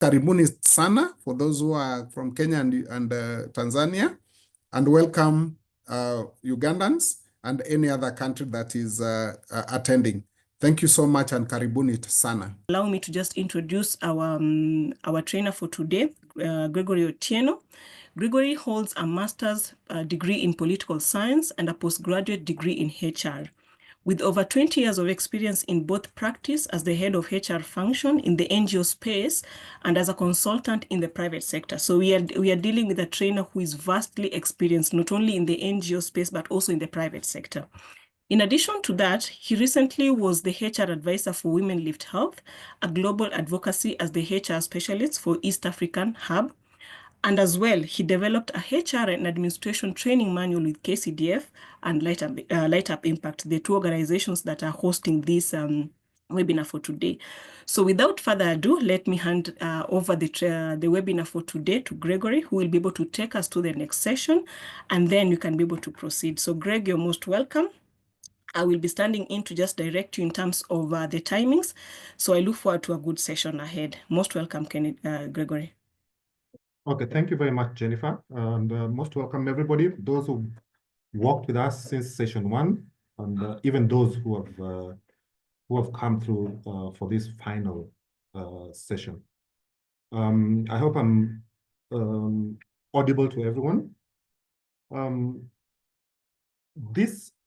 Karibuni sana for those who are from Kenya and Tanzania, and welcome Ugandans and any other country that is attending. Thank you so much and karibuni sana. Allow me to just introduce our trainer for today, Gregory Otieno. Gregory holds a master's degree in political science and a postgraduate degree in HR. With over 20 years of experience in both practice as the head of HR function in the NGO space and as a consultant in the private sector. So we are dealing with a trainer who is vastly experienced, not only in the NGO space, but also in the private sector. In addition to that, he recently was the HR advisor for Women Lift Health, a global advocacy as the HR specialist for East African Hub. And as well, he developed a HR and administration training manual with KCDF and Light Up Impact, the two organizations that are hosting this webinar for today. So without further ado, let me hand over the webinar for today to Gregory, who will be able to take us to the next session, and then you can be able to proceed. So Greg, you're most welcome. I will be standing in to just direct you in terms of the timings. So I look forward to a good session ahead. Most welcome, Gregory. Okay, thank you very much, Jennifer. And most welcome, everybody, those who worked with us since session 1, and even those who have come through for this final session. I hope I'm audible to everyone.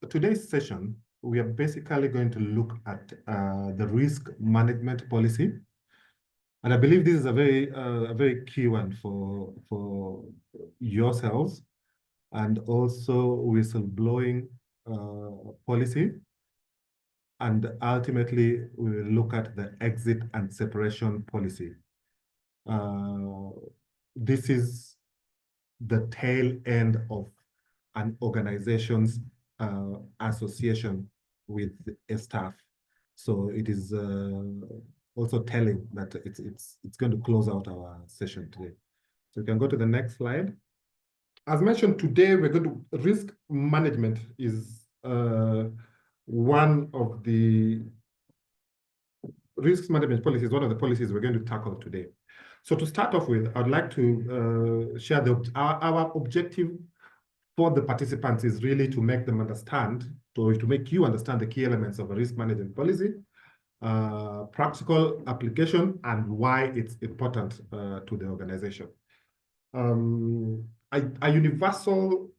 Today's session, we are basically going to look at the risk management policy. And I believe this is a very key one for yourselves, and also whistleblowing policy. And ultimately, we will look at the exit and separation policy. This is the tail end of an organization's association with a staff. So it is also telling that it's going to close out our session today. So you can go to the next slide. As mentioned, today we're going to risk management is one of the risk management policies, one of the policies we're going to tackle today. So to start off with, I'd like to share our objective for the participants is really to make them understand, to make you understand the key elements of a risk management policy, practical application, and why it's important to the organization. A universal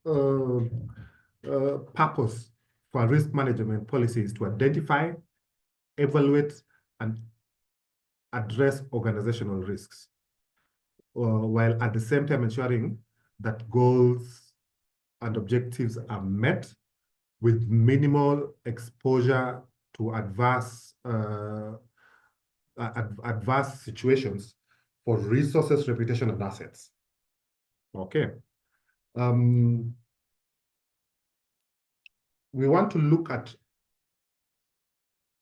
purpose for risk management policy is to identify, evaluate, and address organizational risks, while at the same time ensuring that goals and objectives are met with minimal exposure to adverse situations for resources, reputation, and assets. Okay. We want to look at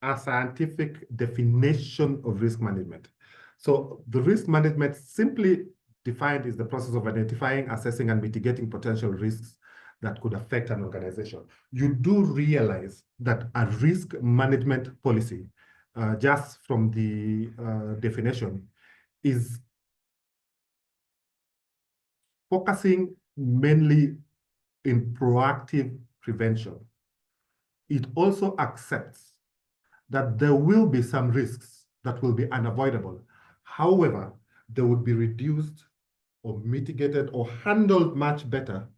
a scientific definition of risk management. So the risk management, simply defined, is the process of identifying, assessing, and mitigating potential risks that could affect an organization. You do realize that a risk management policy, just from the definition, is focusing mainly in proactive prevention. It also accepts that there will be some risks that will be unavoidable. However, they would be reduced or mitigated or handled much better,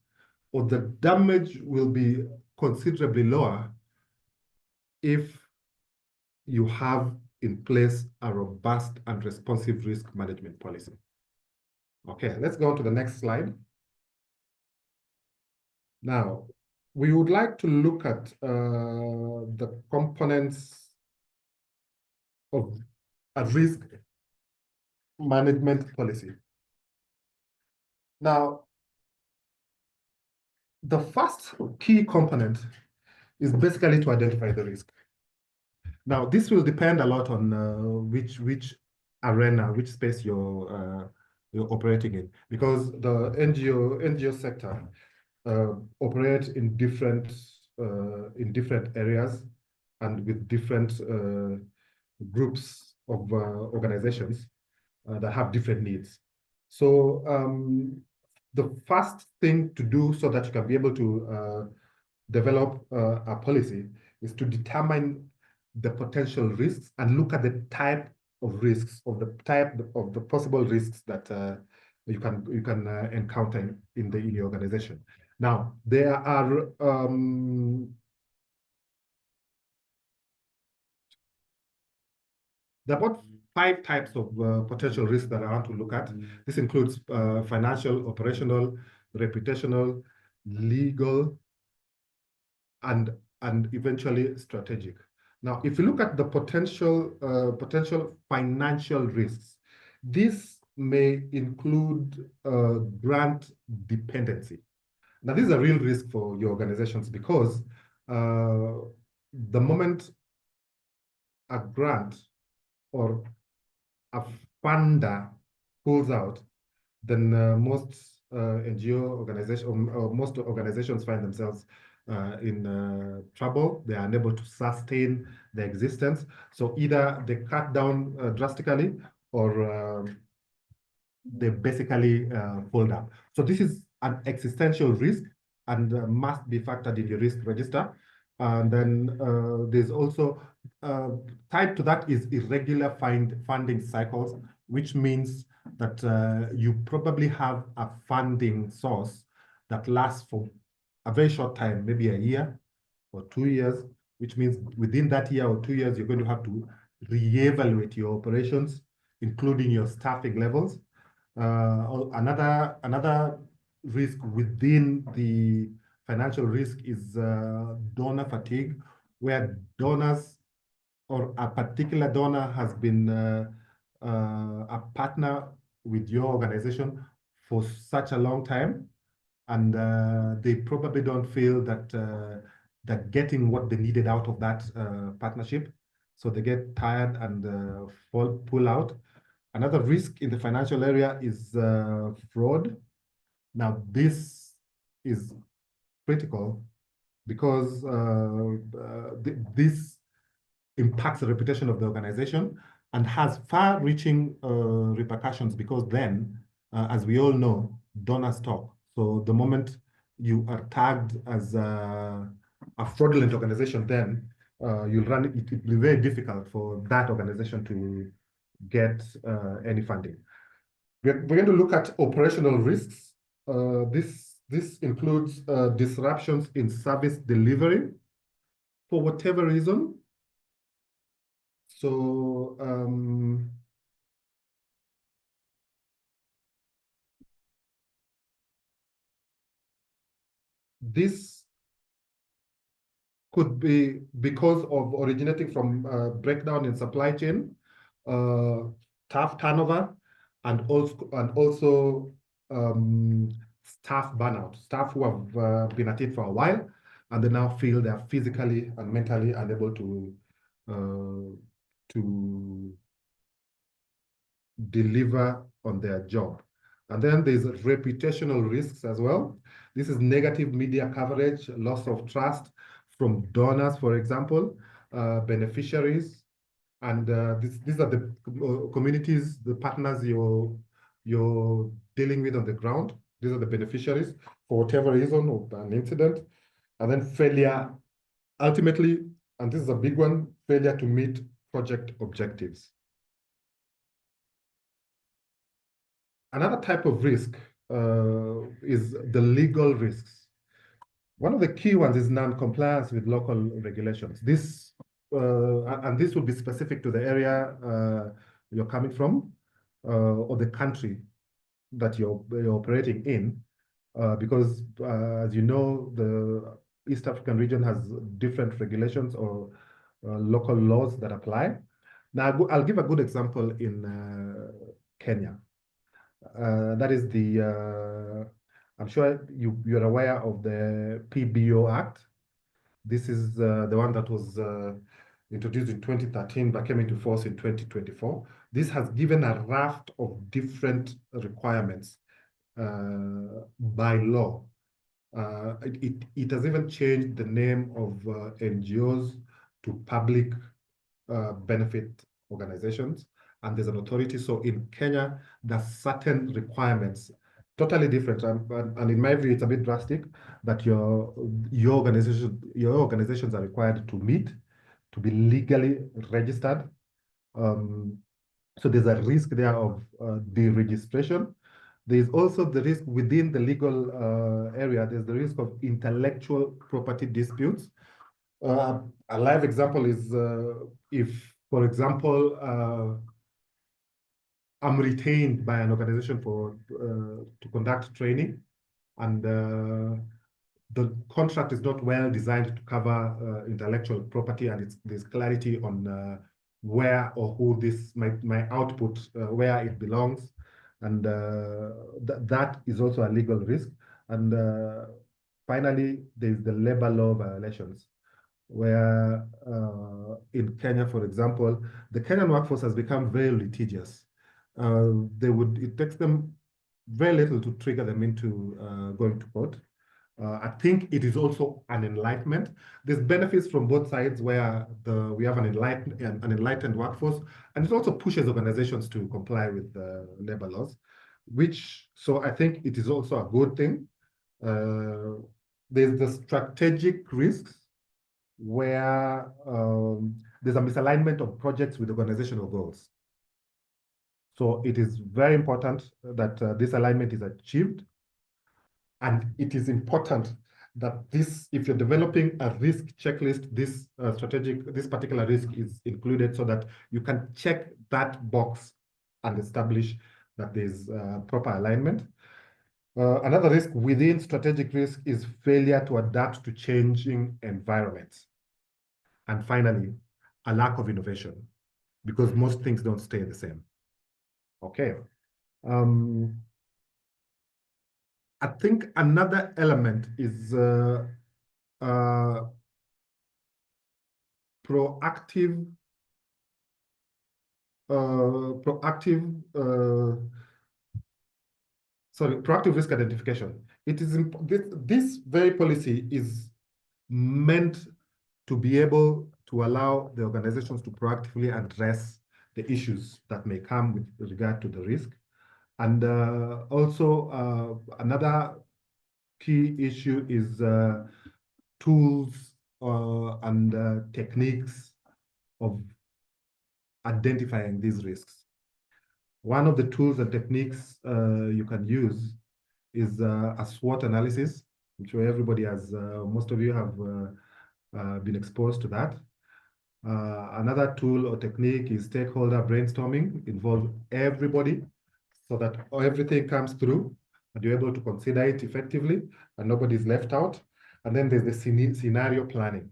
or the damage will be considerably lower if you have in place a robust and responsive risk management policy. Okay, let's go on to the next slide. Now, we would like to look at the components of a risk management policy. Now, the first key component is basically to identify the risk. Now, this will depend a lot on which arena, which space you're operating in, because the NGO sector operate in different areas and with different groups of organizations. that have different needs. So the first thing to do so that you can be able to develop a policy is to determine the potential risks and look at the type of risks, of the possible risks that you can encounter in the organization. Now, there are about 5 types of potential risks that I want to look at. This includes financial, operational, reputational, legal, and eventually strategic. Now, if you look at the potential financial risks, this may include grant dependency. Now, this is a real risk for your organizations because the moment a grant or a funder pulls out, then most NGO organizations or most organizations find themselves in trouble. They are unable to sustain their existence. So either they cut down drastically or they basically fall down. So this is an existential risk and must be factored in your risk register. And then there's also tied to that is irregular funding cycles, which means that you probably have a funding source that lasts for a very short time, maybe a year or 2 years, which means within that year or 2 years, you're going to have to reevaluate your operations, including your staffing levels. Another risk within the financial risk is donor fatigue, where donors or a particular donor has been a partner with your organization for such a long time, and they probably don't feel that that getting what they needed out of that partnership, so they get tired and pull out. Another risk in the financial area is fraud. Now, this is critical because this impacts the reputation of the organization and has far-reaching repercussions because then, as we all know, donors talk. So the moment you are tagged as a fraudulent organization, then you'll run it. It will be very difficult for that organization to get any funding. We're going to look at operational risks. This includes disruptions in service delivery for whatever reason. So this could be because of originating from breakdown in supply chain, staff turnover, and also staff burnout, staff who have been at it for a while, and they now feel they are physically and mentally unable to deliver on their job. And then there's reputational risks as well. This is negative media coverage, loss of trust from donors, for example, beneficiaries, and these are the communities, the partners you're dealing with on the ground. These are the beneficiaries for whatever reason of an incident. And then failure, ultimately, and this is a big one, failure to meet project objectives. Another type of risk is the legal risks. One of the key ones is non-compliance with local regulations. This and this will be specific to the area you're coming from or the country that you're operating in, because as you know, the East African region has different regulations or local laws that apply. Now, I'll give a good example in Kenya. That is the, I'm sure you're aware of the PBO Act. This is the one that was introduced in 2013 but came into force in 2024. This has given a raft of different requirements by law. It has even changed the name of NGOs to public benefit organizations. and there's an authority. So in Kenya, there's certain requirements, totally different. And in my view, it's a bit drastic that your organizations are required to meet, to be legally registered. So there's a risk there of deregistration. There's also the risk within the legal area. There's the risk of intellectual property disputes. A live example is if, for example, I'm retained by an organization for to conduct training, and the contract is not well designed to cover intellectual property, and there's clarity on where or who this my output where it belongs, and that is also a legal risk. And finally, there's the labor law violations, where in Kenya, for example, the Kenyan workforce has become very litigious. It takes them very little to trigger them into going to court. I think it is also an enlightenment. There's benefits from both sides, where we have an enlightened workforce, and it also pushes organizations to comply with the labor laws, so I think it is also a good thing. There's the strategic risks, where there's a misalignment of projects with organizational goals. So it is very important that this alignment is achieved. And it is important that if you're developing a risk checklist, this particular risk is included, so that you can check that box and establish that there's proper alignment. Another risk within strategic risk is failure to adapt to changing environments. And finally, a lack of innovation, because most things don't stay the same. Okay. I think another element is proactive risk identification. It is this very policy is meant to be able to allow the organizations to proactively address the issues that may come with regard to the risk. And also another key issue is tools and techniques of identifying these risks. One of the tools and techniques you can use is a SWOT analysis. I'm sure everybody has, most of you have been exposed to that. Another tool or technique is stakeholder brainstorming, involve everybody so that everything comes through and you're able to consider it effectively and nobody's left out. And then there's the scenario planning,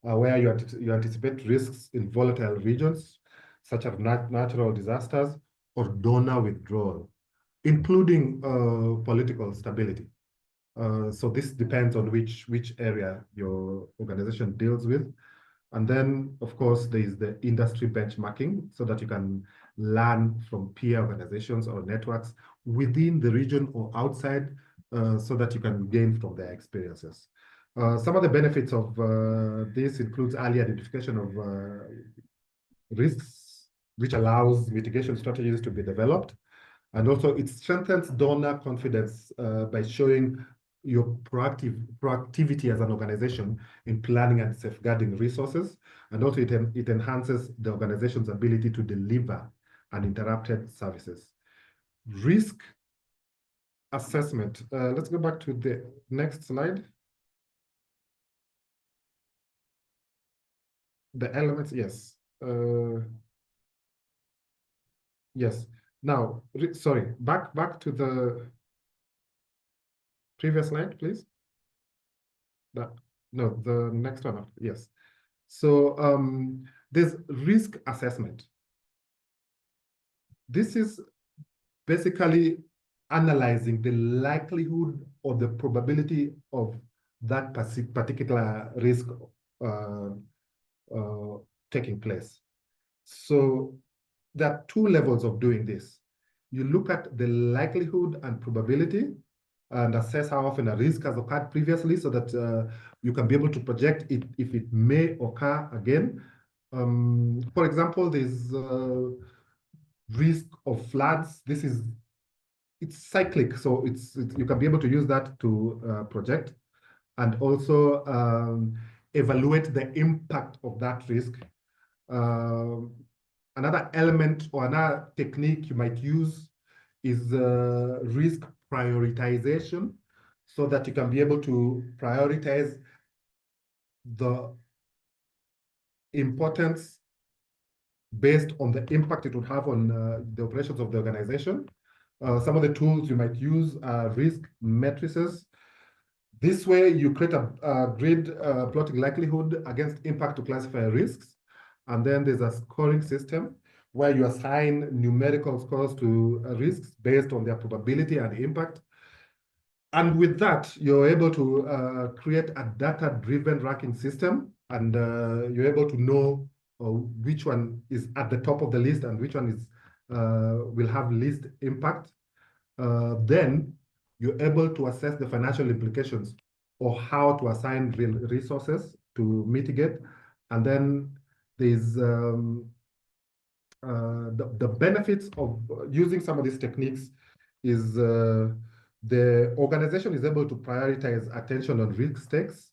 where you anticipate risks in volatile regions, such as natural disasters or donor withdrawal, including political stability. So this depends on which area your organization deals with. And then, of course, there is the industry benchmarking, so that you can learn from peer organizations or networks within the region or outside, so that you can gain from their experiences. Some of the benefits of this includes early identification of risks, which allows mitigation strategies to be developed. And also it strengthens donor confidence by showing your proactivity as an organization in planning and safeguarding resources. And also it enhances the organization's ability to deliver uninterrupted services. Risk assessment. Let's go back to the next slide. The elements, yes. Yes. Now, sorry, back to the previous slide, please. No, the next one. Yes. So there's risk assessment. This is basically analyzing the likelihood or the probability of that particular risk taking place. So there are two levels of doing this. You look at the likelihood and probability and assess how often a risk has occurred previously, so that you can be able to project it if it may occur again. For example, there's risk of floods. It's cyclic, so you can be able to use that to project and also evaluate the impact of that risk. Another element or another technique you might use is risk prioritization, so that you can be able to prioritize the importance based on the impact it would have on the operations of the organization. Some of the tools you might use are risk matrices. This way, you create a grid plotting likelihood against impact to classify risks. And then there's a scoring system where you assign numerical scores to risks based on their probability and impact. And with that, you're able to create a data-driven ranking system, and you're able to know which one is at the top of the list and which one is will have least impact. Then you're able to assess the financial implications or how to assign real resources to mitigate. And then there's the benefits of using some of these techniques is the organization is able to prioritize attention on risk stakes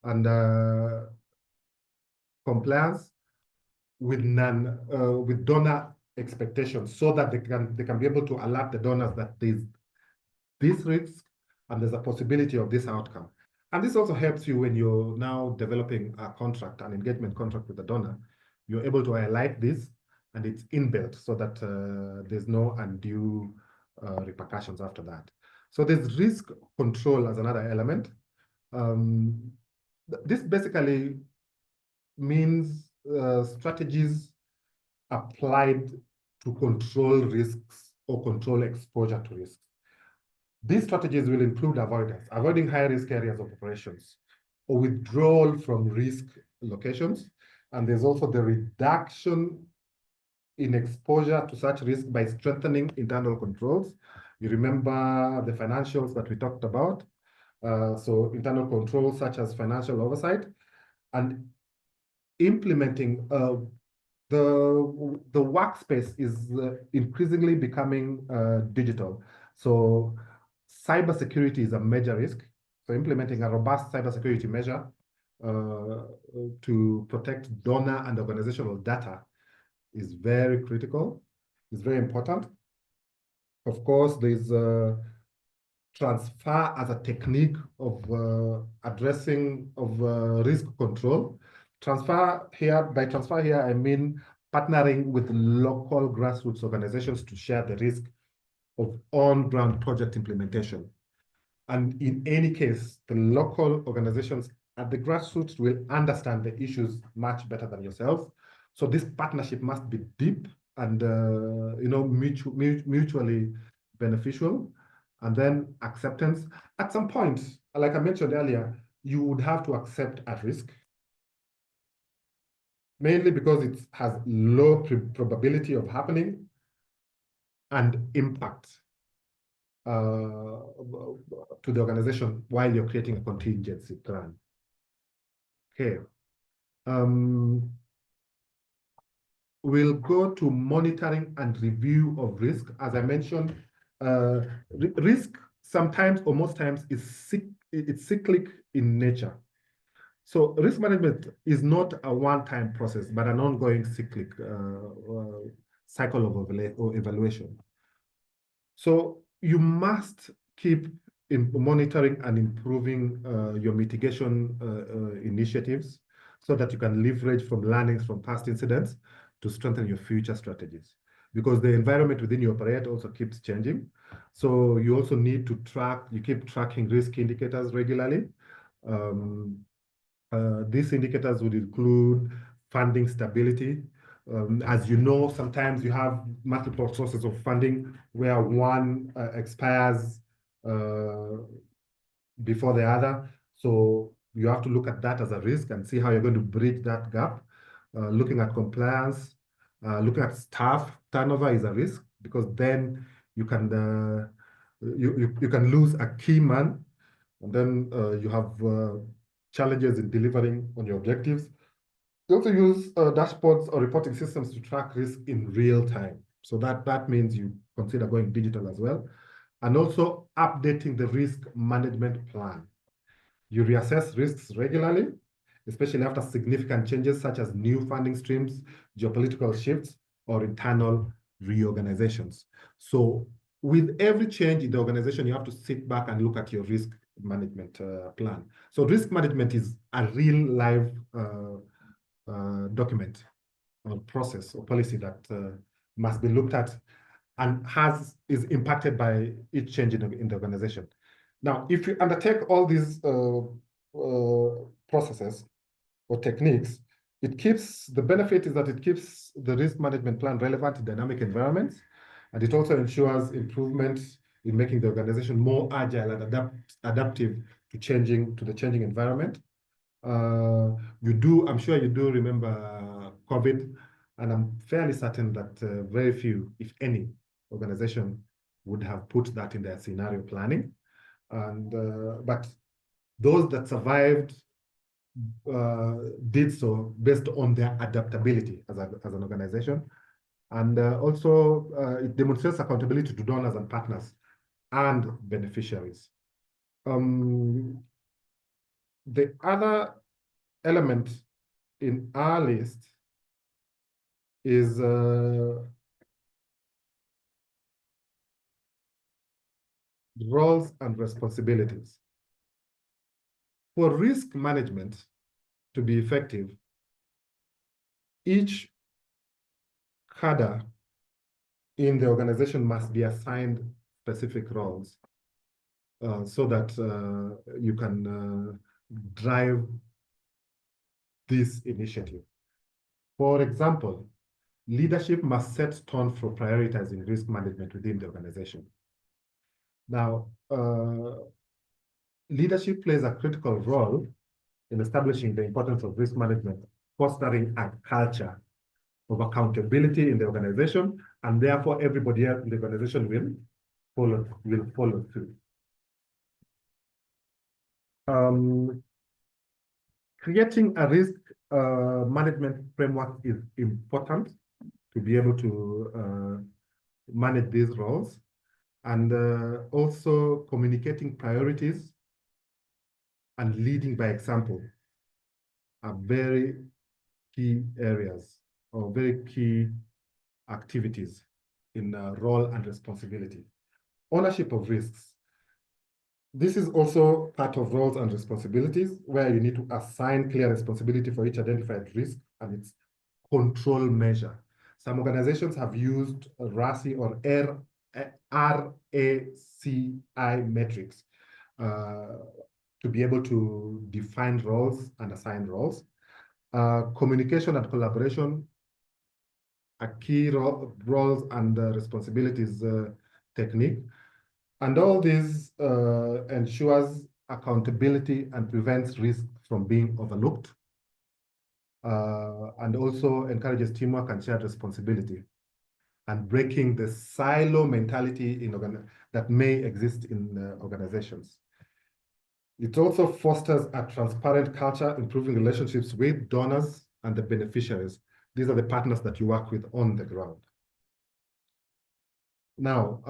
and compliance with with donor expectations, so that they can be able to alert the donors that there's this risk and there's a possibility of this outcome. And this also helps you when you're now developing a contract, an engagement contract with the donor. You're able to highlight this, and it's inbuilt so that there's no undue repercussions after that. So there's risk control as another element. This basically means strategies applied to control risks or control exposure to risks. These strategies will include avoiding high-risk areas of operations, or withdrawal from risk locations. And there's also the reduction in exposure to such risk by strengthening internal controls. You remember the financials that we talked about. So internal controls such as financial oversight, and implementing the workspace is increasingly becoming digital. So cybersecurity is a major risk. So implementing a robust cybersecurity measure to protect donor and organizational data is very critical, is very important. Of course, there's transfer as a technique of addressing of risk control. By transfer here, I mean partnering with local grassroots organizations to share the risk of on-ground project implementation. And in any case, the local organizations at the grassroots will understand the issues much better than yourself. So this partnership must be deep and mutually beneficial. And then acceptance. At some point, like I mentioned earlier, you would have to accept a risk, mainly because it has low probability of happening and impact to the organization while you're creating a contingency plan. Okay. We'll go to monitoring and review of risk. As I mentioned, risk sometimes or most times it's cyclic in nature. So risk management is not a one-time process, but an ongoing cyclic cycle of evaluation. So you must keep monitoring and improving your mitigation initiatives, so that you can leverage from learnings from past incidents to strengthen your future strategies. Because the environment within you operate also keeps changing. So you also need to keep tracking risk indicators regularly. These indicators would include funding stability. As you know, sometimes you have multiple sources of funding where one expires before the other. So you have to look at that as a risk and see how you're going to bridge that gap. Looking at compliance, looking at staff turnover is a risk, because then you can you can lose a key man, and then you have challenges in delivering on your objectives. You also use dashboards or reporting systems to track risk in real time. So that means you consider going digital as well. And also updating the risk management plan. You reassess risks regularly, especially after significant changes such as new funding streams, geopolitical shifts, or internal reorganizations. So with every change in the organization, you have to sit back and look at your risk management plan. So risk management is a real live document or process or policy that must be looked at and is impacted by each change in the organization. Now, if you undertake all these processes or techniques, the benefit is that it keeps the risk management plan relevant in dynamic environments, and it also ensures improvement in making the organization more agile and adaptive to the changing environment. I'm sure you do remember COVID, and I'm fairly certain that very few, if any, organization would have put that in their scenario planning. But those that survived did so based on their adaptability as an organization. And also it demonstrates accountability to donors and partners and beneficiaries. The other element in our list is roles and responsibilities. For risk management to be effective, each cadre in the organization must be assigned specific roles so that you can drive this initiative. For example, leadership must set tone for prioritizing risk management within the organization. Now, leadership plays a critical role in establishing the importance of risk management, fostering a culture of accountability in the organization, and therefore everybody else in the organization will follow through. Creating a risk management framework is important to be able to manage these roles, and also communicating priorities and leading by example are very key areas or very key activities in role and responsibility. Ownership of risks. This is also part of roles and responsibilities, where you need to assign clear responsibility for each identified risk and its control measure. Some organizations have used RACI or RACI metrics to be able to define roles and assign roles. Communication and collaboration are key roles and responsibilities technique. And all this ensures accountability and prevents risk from being overlooked, and also encourages teamwork and shared responsibility, and breaking the silo mentality that may exist in organizations. It also fosters a transparent culture, improving relationships with donors and the beneficiaries. These are the partners that you work with on the ground. Now,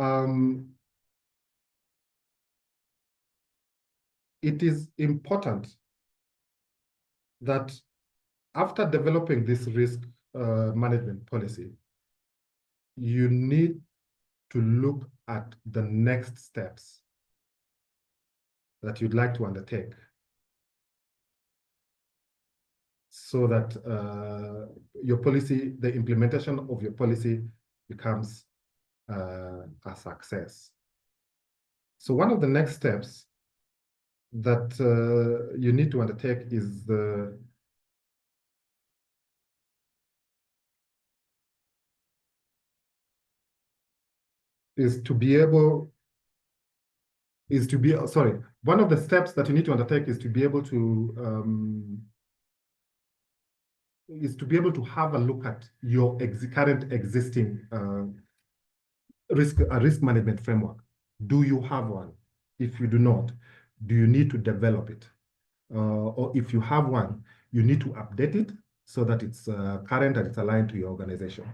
it is important that after developing this risk management policy, you need to look at the next steps that you'd like to undertake so that your policy, the implementation of your policy becomes a success. So one of the next steps that you need to undertake is one of the steps that you need to undertake is to be able to have a look at your current existing risk management framework. Do you have one? If you do not, do you need to develop it? Or if you have one, you need to update it so that it's current and it's aligned to your organization.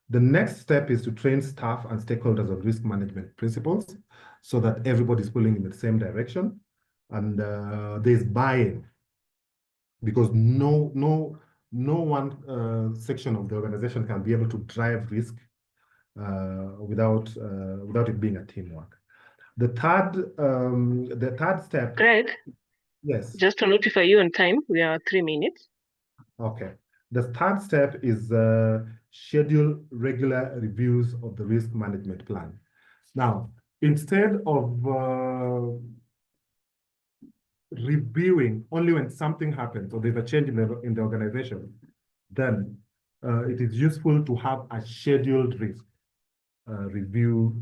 The next step is to train staff and stakeholders on risk management principles so that everybody's pulling in the same direction. And there's buy-in, because no one section of the organization can be able to drive risk without it being a teamwork. The third step. Greg, yes. Just to notify you on time, we are 3 minutes. Okay. The third step is schedule regular reviews of the risk management plan. Now, instead of reviewing only when something happens or there's a change in the organization, then it is useful to have a scheduled risk review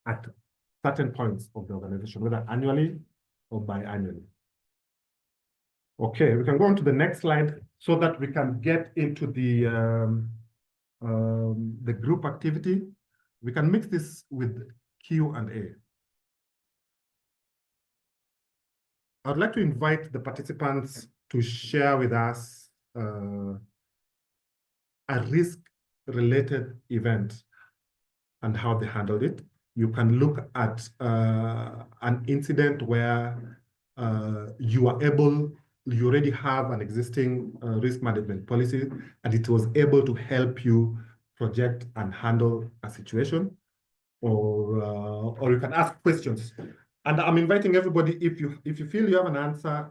at certain points of the organization, whether annually or biannually. Okay, we can go on to the next slide so that we can get into the group activity. We can mix this with Q&A. I'd like to invite the participants to share with us a risk-related event and how they handled it. You can look at an incident where you already have an existing risk management policy, and it was able to help you project and handle a situation, or you can ask questions. And I'm inviting everybody, if you feel you have an answer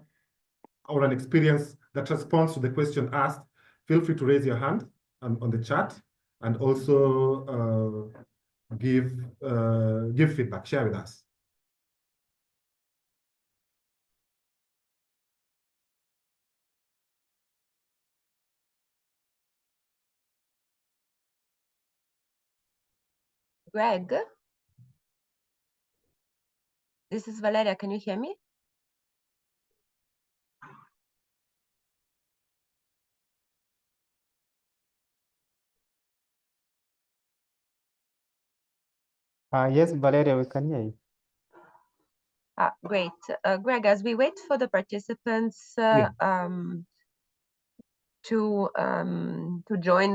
or an experience that responds to the question asked, feel free to raise your hand on the chat, and also give feedback, share with us. Greg, this is Valeria. Can you hear me? Yes, Valeria, we can hear you. Great. Greg, as we wait for the participants to join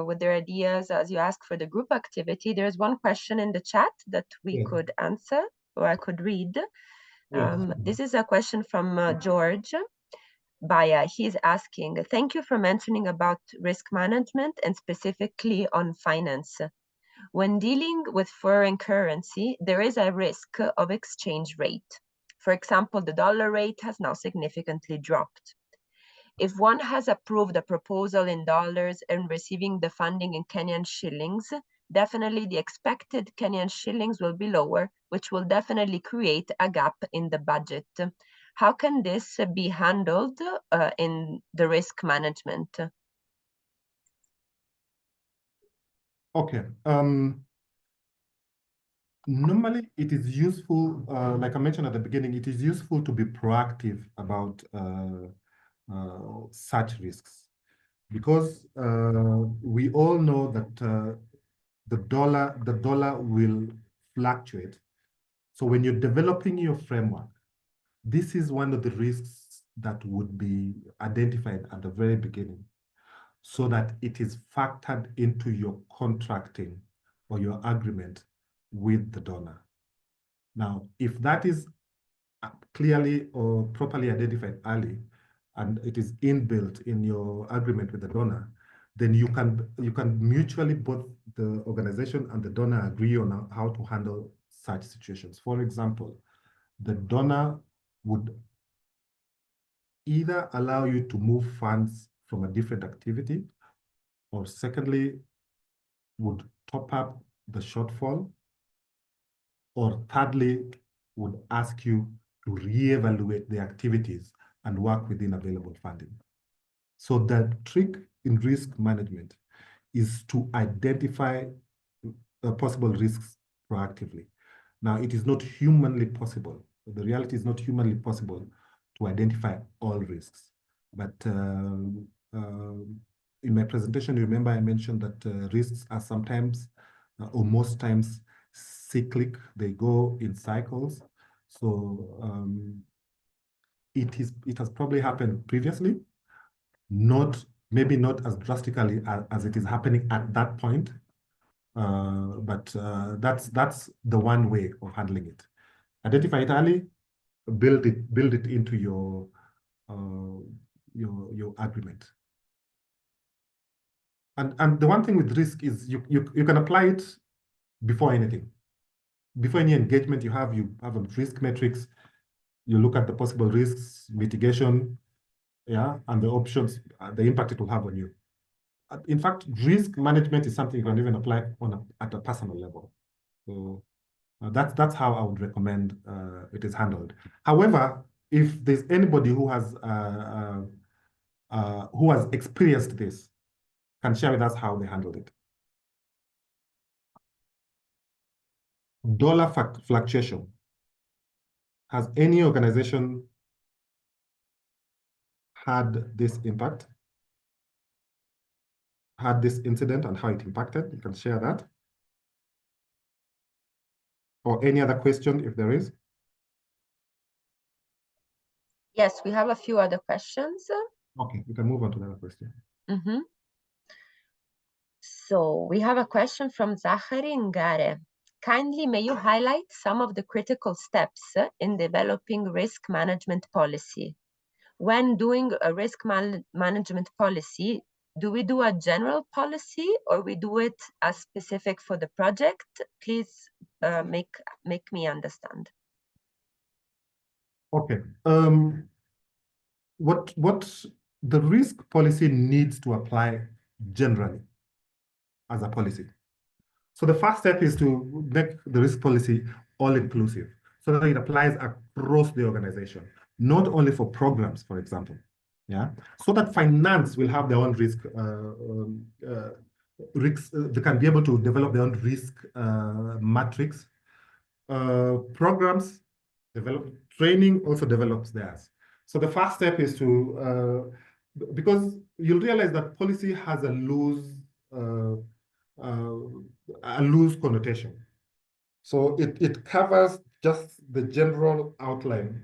with their ideas, as you ask for the group activity, there's one question in the chat that we could answer, or I could read. This is a question from George Baya. He's asking, thank you for mentioning about risk management and specifically on finance. When dealing with foreign currency, there is a risk of exchange rate. For example, the dollar rate has now significantly dropped. If one has approved a proposal in dollars and receiving the funding in Kenyan shillings, definitely the expected Kenyan shillings will be lower, which will definitely create a gap in the budget. How can this be handled in the risk management? Okay. Normally, it is useful, like I mentioned at the beginning, it is useful to be proactive about such risks, because we all know that the dollar will fluctuate. So when you're developing your framework, this is one of the risks that would be identified at the very beginning, so that it is factored into your contracting or your agreement with the donor. Now, if that is clearly or properly identified early, and it is inbuilt in your agreement with the donor, then you can mutually, both the organization and the donor, agree on how to handle such situations. For example, the donor would either allow you to move funds from a different activity, or secondly, would top up the shortfall, or thirdly, would ask you to reevaluate the activities and work within available funding. So the trick in risk management is to identify possible risks proactively. Now, it is not humanly possible. The reality is not humanly possible to identify all risks. But in my presentation, you remember I mentioned that risks are sometimes, or most times, cyclic. They go in cycles. So it has probably happened previously, not maybe not as drastically as it is happening at that point, but that's the one way of handling it. Identify it early, build it into your agreement. And the one thing with risk is you can apply it before anything. Before any engagement you have a risk matrix. You look at the possible risks, mitigation, yeah, and the options, the impact it will have on you. In fact, risk management is something you can even apply at a personal level. So that's how I would recommend it is handled. However, if there's anybody who has experienced this, can share with us how they handled it. Dollar fluctuation. Has any organization had this impact? Had this incident and how it impacted? You can share that. Or any other question if there is? Yes, we have a few other questions. Okay, we can move on to another question. Mm-hmm. So we have a question from Zachary Ngare. Kindly, may you highlight some of the critical steps in developing risk management policy? When doing a risk management policy, do we do a general policy or we do it as specific for the project? Please make me understand. Okay. What the risk policy needs to apply generally as a policy. So the first step is to make the risk policy all-inclusive so that it applies across the organization, not only for programs, for example. Yeah, so that finance will have their own risk. They can be able to develop their own risk matrix. Programs develop, training also develops theirs. So the first step is to, because you'll realize that policy has a loose connotation. So it covers just the general outline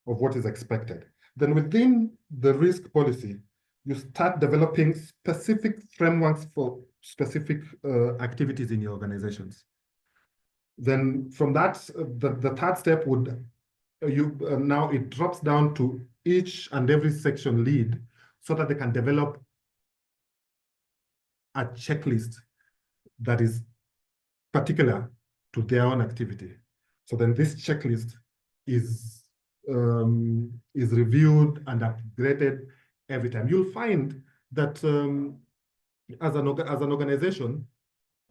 of what is expected. Then within the risk policy, you start developing specific frameworks for specific activities in your organizations. Then from that, the third step would, now it drops down to each and every section lead so that they can develop a checklist that is particular to their own activity. So then this checklist is reviewed and upgraded every time. You'll find that as an organization,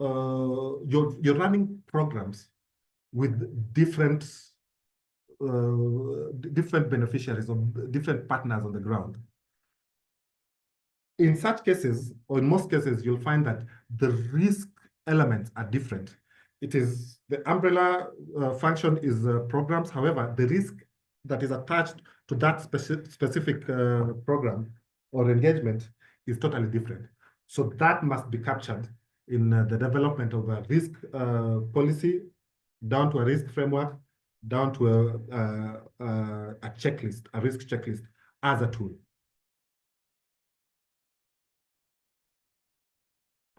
you're running programs with different beneficiaries or different partners on the ground. In such cases, or in most cases, you'll find that the risk elements are different. It is the umbrella function is programs. However, the risk that is attached to that specific program or engagement is totally different. So that must be captured in the development of a risk policy, down to a risk framework, down to a checklist, a risk checklist as a tool.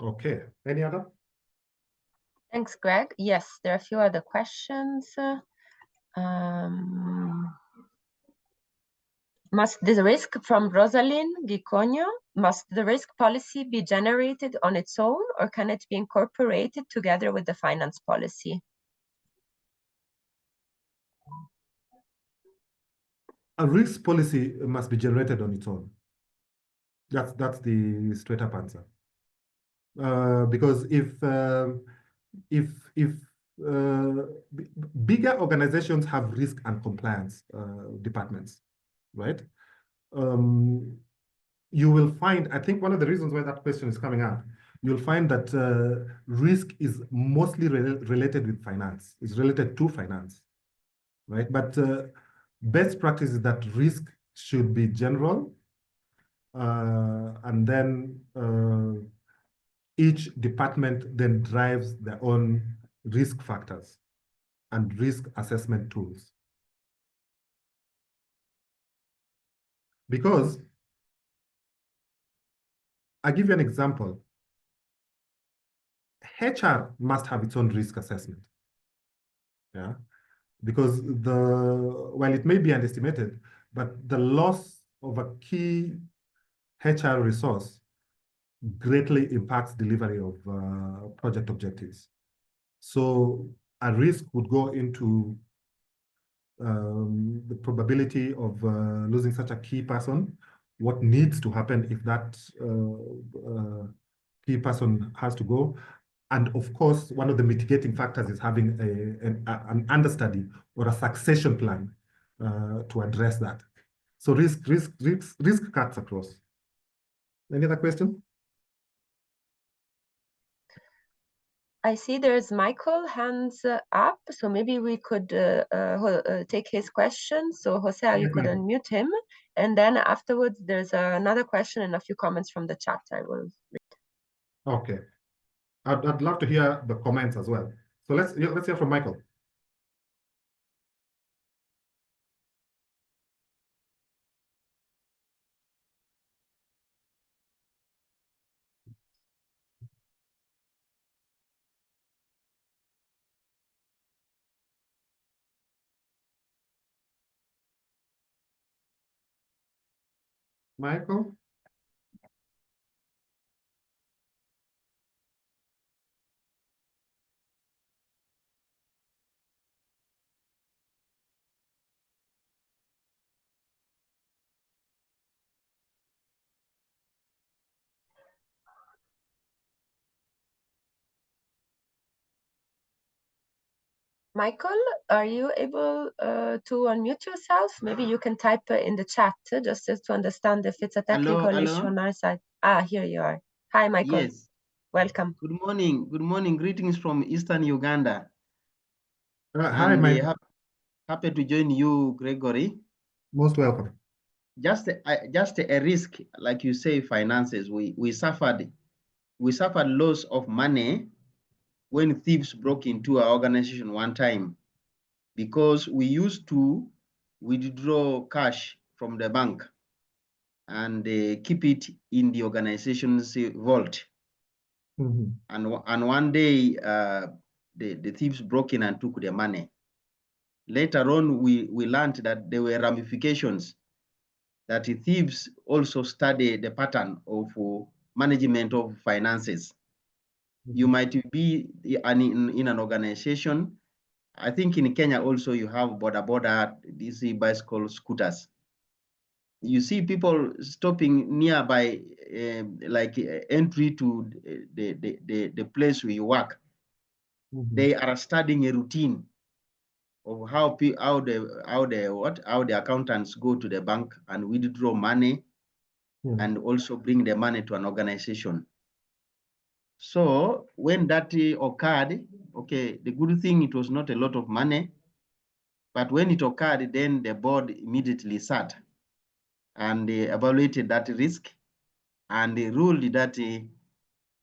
Okay, any other? Thanks, Greg. Yes, there are a few other questions. Must the risk from Rosalind Giconio, must the risk policy be generated on its own or can it be incorporated together with the finance policy? A risk policy must be generated on its own. That's the straight up answer. Because if bigger organizations have risk and compliance departments, right? You will find, I think one of the reasons why that question is coming up, you'll find that risk is mostly related with finance. It's related to finance, right? But best practice is that risk should be general, and then each department then drives their own risk factors and risk assessment tools. Because I give you an example. HR must have its own risk assessment. Yeah, because while it may be underestimated, but the loss of a key HR resource greatly impacts delivery of project objectives. So a risk would go into the probability of losing such a key person, what needs to happen if that key person has to go. And of course, one of the mitigating factors is having an understudy or a succession plan to address that. So risk cuts across. Any other question? I see there's Michael hands up, so maybe we could take his question. So Jose, you could unmute him, and then afterwards there's another question and a few comments from the chat I will read. Okay, I'd love to hear the comments as well. So let's hear from Michael. Michael? Michael, are you able to unmute yourself? Maybe you can type in the chat just to understand if it's a technical issue on our side. Ah, here you are. Hi, Michael. Yes. Welcome. Good morning. Good morning. Greetings from Eastern Uganda. Hi, Michael. Happy to join you, Gregory. Most welcome. Just a risk, like you say, finances. We suffered loss of money when thieves broke into our organization one time, because we used to withdraw cash from the bank and keep it in the organization's vault. Mm-hmm. And one day the thieves broke in and took the money. Later on, we learned that there were ramifications, that the thieves also study the pattern of management of finances. Mm-hmm. You might be in an organization. I think in Kenya also you have border these bicycle scooters. You see people stopping nearby, like entry to the place where you work. Mm-hmm. They are studying a routine of how the accountants go to the bank and withdraw money, and also bring the money to an organization. So when that occurred, okay, the good thing, it was not a lot of money, but when it occurred, then the board immediately sat and evaluated that risk, and they ruled that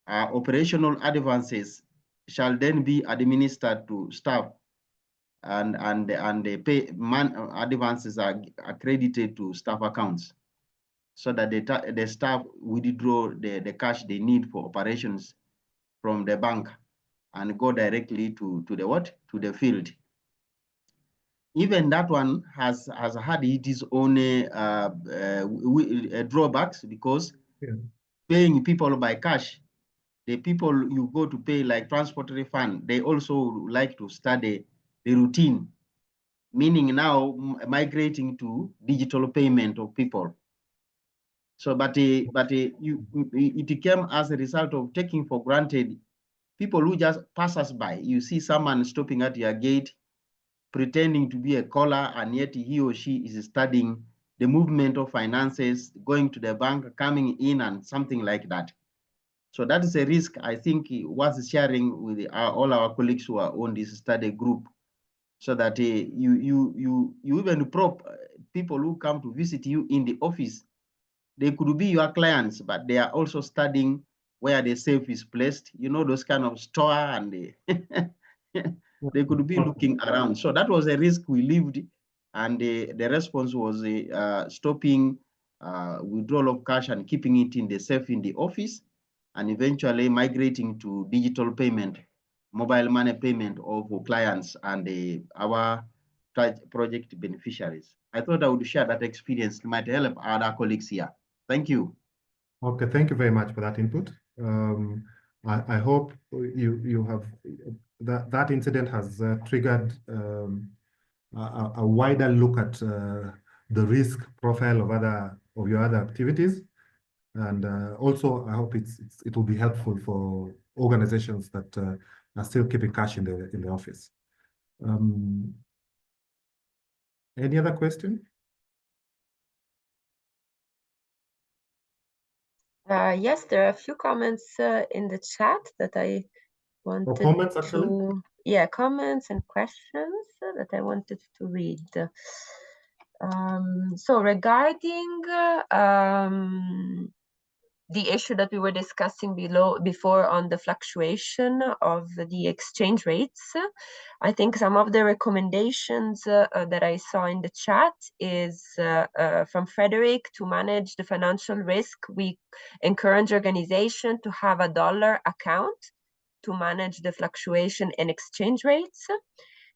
operational advances shall then be administered to staff, and the advances are accredited to staff accounts, so that the staff withdraw the cash they need for operations from the bank and go directly to the field. Even that one has had its own drawbacks, because paying people by cash, the people you go to pay, like transport refund, they also like to study the routine, meaning now migrating to digital payment of people. So, it came as a result of taking for granted people who just pass us by. You see someone stopping at your gate, pretending to be a caller, and yet he or she is studying the movement of finances, going to the bank, coming in, and something like that. So that is a risk, I think, worth sharing with all our colleagues who are on this study group, so that you even people who come to visit you in the office, they could be your clients, but they are also studying where the safe is placed, those kind of store, and they could be looking around. So that was a risk we lived, and the response was stopping withdrawal of cash and keeping it in the safe in the office, and eventually migrating to digital payment, mobile money payment of clients and our project beneficiaries. I thought I would share that experience. It might help other colleagues here. Thank you. Okay, thank you very much for that input. I hope you have that incident has triggered a wider look at the risk profile of your other activities, and also I hope it will be helpful for organizations that are still keeping cash in the office. Any other question? Yes, there are a few comments in the chat that I wanted comments, actually? Yeah, comments and questions that I wanted to read. So regarding the issue that we were discussing before on the fluctuation of the exchange rates, I think some of the recommendations that I saw in the chat is from Frederick. To manage the financial risk, we encourage organization to have a dollar account to manage the fluctuation in exchange rates.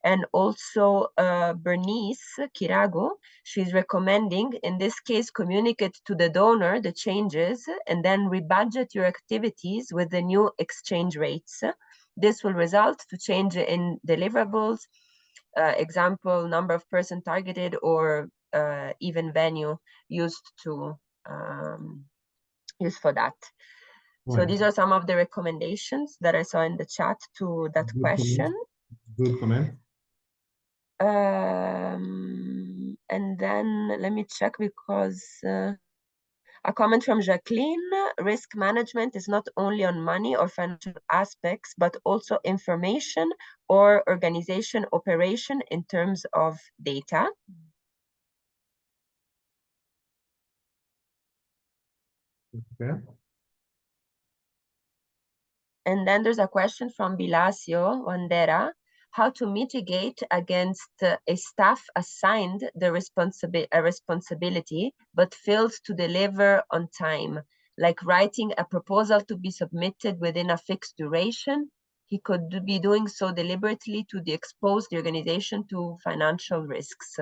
And also Bernice Kirago, she's recommending, in this case, communicate to the donor the changes and then rebudget your activities with the new exchange rates. This will result to change in deliverables, example, number of person targeted, or even venue used to use for that. Right. So these are some of the recommendations that I saw in the chat to that Good question. Comment. Good comment. And then let me check, because a comment from Jacqueline: risk management is not only on money or financial aspects, but also information or organization operation in terms of data. Okay. And then there's a question from Bilasio Wandera: how to mitigate against a staff assigned the responsibility but fails to deliver on time, like writing a proposal to be submitted within a fixed duration. He could be doing so deliberately to expose the organization to financial risks.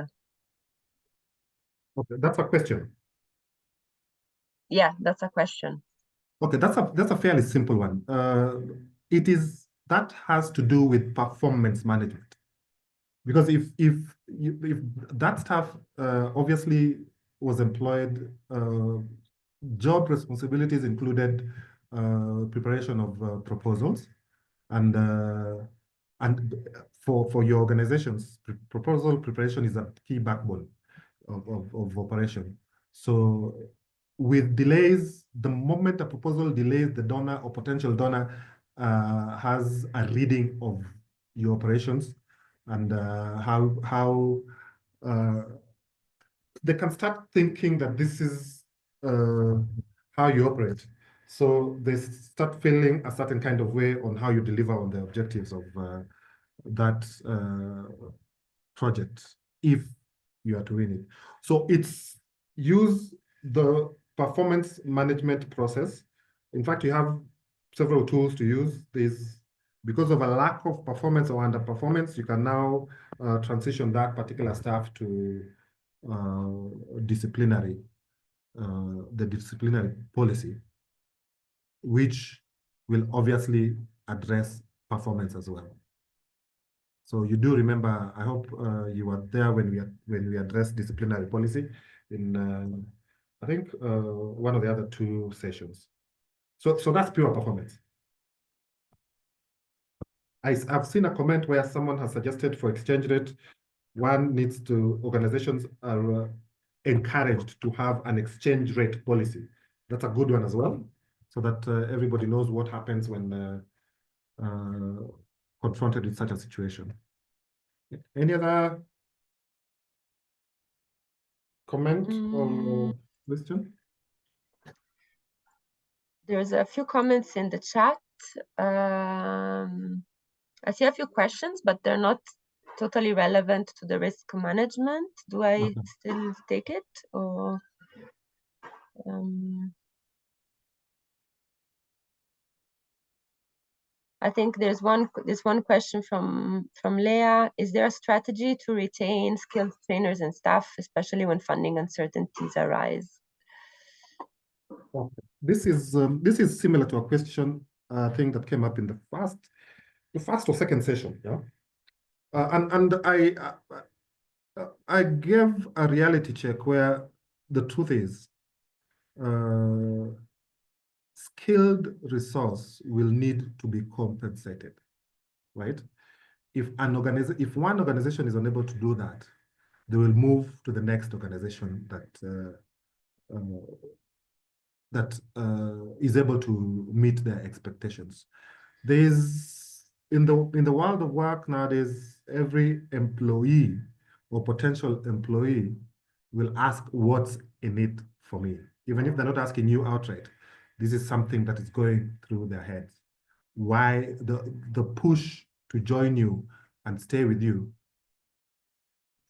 Okay, that's a question. Yeah, that's a question. Okay, that's a fairly simple one. That has to do with performance management, because if that staff obviously was employed, job responsibilities included preparation of proposals, and for your organizations, proposal preparation is a key backbone of operation. So with delays, the moment a proposal delays, the donor or potential donor has a reading of your operations and how they can start thinking that this is how you operate. So they start feeling a certain kind of way on how you deliver on the objectives of that project, if you are to win it. So use the performance management process. In fact, you have several tools to use. Because of a lack of performance or underperformance, you can now transition that particular staff to the disciplinary policy, which will obviously address performance as well. So you do remember, I hope you were there when we addressed disciplinary policy in I think one of the other two sessions. So that's pure performance. I've seen a comment where someone has suggested for exchange rate, organizations are encouraged to have an exchange rate policy. That's a good one as well, so that everybody knows what happens when confronted with such a situation. Any other comment or question? There's a few comments in the chat. I see a few questions, but they're not totally relevant to the risk management. Do I still take it, or? I think there's one question from Leah. Is there a strategy to retain skilled trainers and staff, especially when funding uncertainties arise? Okay. This is similar to a question thing that came up in the first or second session. Yeah, and I gave a reality check where the truth is, skilled resource will need to be compensated, right? If one organization is unable to do that, they will move to the next organization that is able to meet their expectations. There's in the world of work nowadays, every employee or potential employee will ask, what's in it for me? Even if they're not asking you outright, this is something that is going through their heads. Why the push to join you and stay with you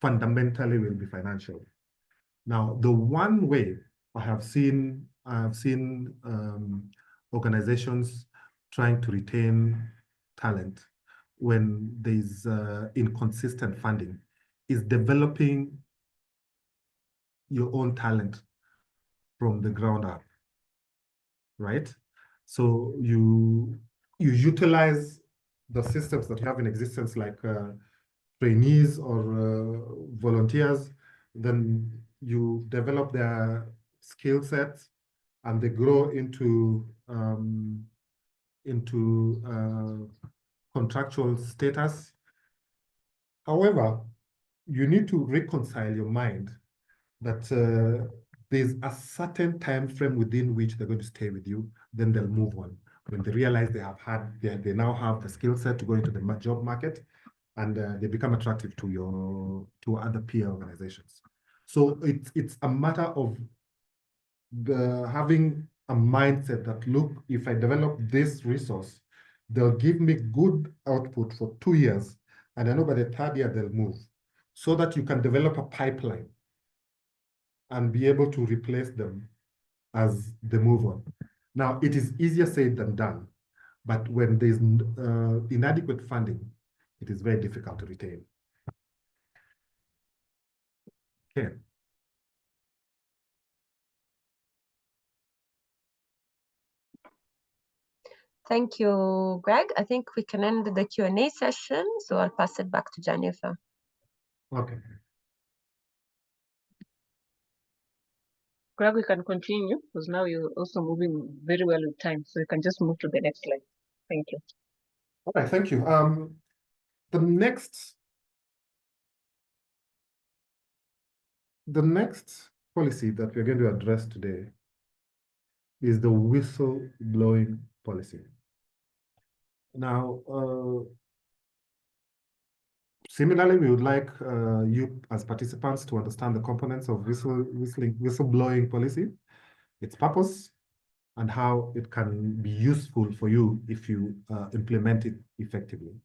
fundamentally will be financial. Now, the one way I have seen organizations trying to retain talent when there's inconsistent funding is developing your own talent from the ground up, right? So you utilize the systems that you have in existence, like trainees or volunteers. Then you develop their skill sets, and they grow into contractual status. However, you need to reconcile your mind that there's a certain time frame within which they're going to stay with you, then they'll move on. When they realize they now have the skill set to go into the job market, and they become attractive to other peer organizations. So it's a matter of having a mindset that, look, if I develop this resource, they'll give me good output for 2 years, and I know by the 3rd year they'll move, so that you can develop a pipeline and be able to replace them as they move on. Now, it is easier said than done, but when there's inadequate funding, it is very difficult to retain. Okay. Thank you, Greg. I think we can end the Q&A session, so I'll pass it back to Jennifer. Okay. Greg, we can continue because now you're also moving very well with time, so you can just move to the next slide. Thank you. All right, thank you. The next policy that we're going to address today is the whistleblowing policy. Now, similarly, we would like you as participants to understand the components of whistleblowing policy, its purpose, and how it can be useful for you if you implement it effectively.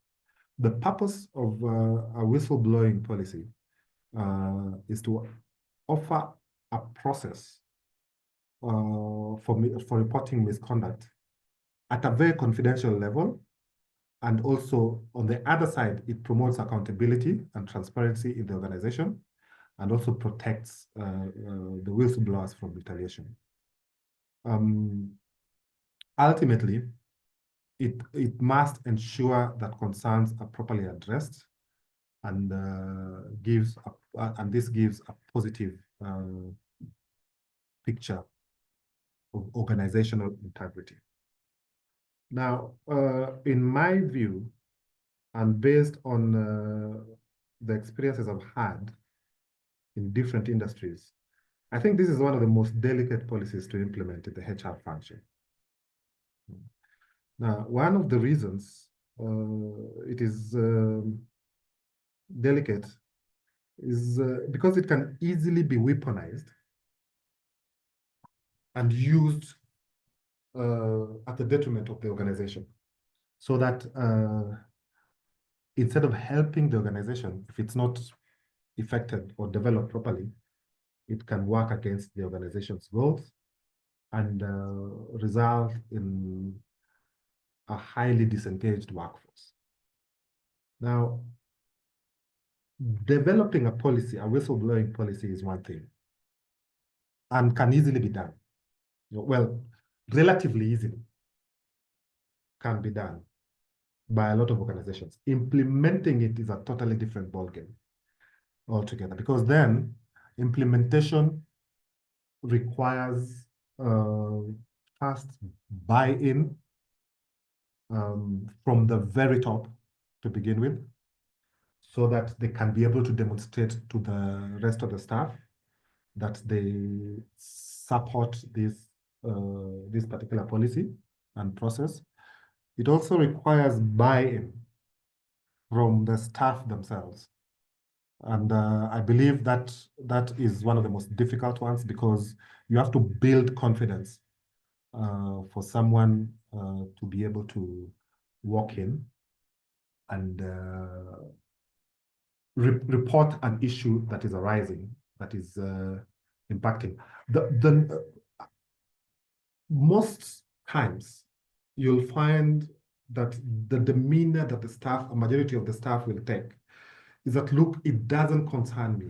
The purpose of a whistleblowing policy is to offer a process for reporting misconduct at a very confidential level. And also, on the other side, it promotes accountability and transparency in the organization, and also protects the whistleblowers from retaliation. Ultimately, it must ensure that concerns are properly addressed, and this gives a positive picture of organizational integrity. Now, in my view, and based on the experiences I've had in different industries, I think this is one of the most delicate policies to implement in the HR function. Now, one of the reasons it is delicate is because it can easily be weaponized and used at the detriment of the organization, so that instead of helping the organization, if it's not effected or developed properly, it can work against the organization's goals and result in a highly disengaged workforce. Now, developing a policy, a whistleblowing policy, is one thing and can easily be done. Well, relatively easily can be done by a lot of organizations. Implementing it is a totally different ballgame altogether, because then implementation requires first buy-in from the very top to begin with, so that they can be able to demonstrate to the rest of the staff that they support this particular policy and process. It also requires buy-in from the staff themselves. And I believe that that is one of the most difficult ones, because you have to build confidence for someone to be able to walk in and report an issue that is arising, that is impacting. Most times you'll find that the demeanor that the staff, a majority of the staff, will take is that, look, it doesn't concern me,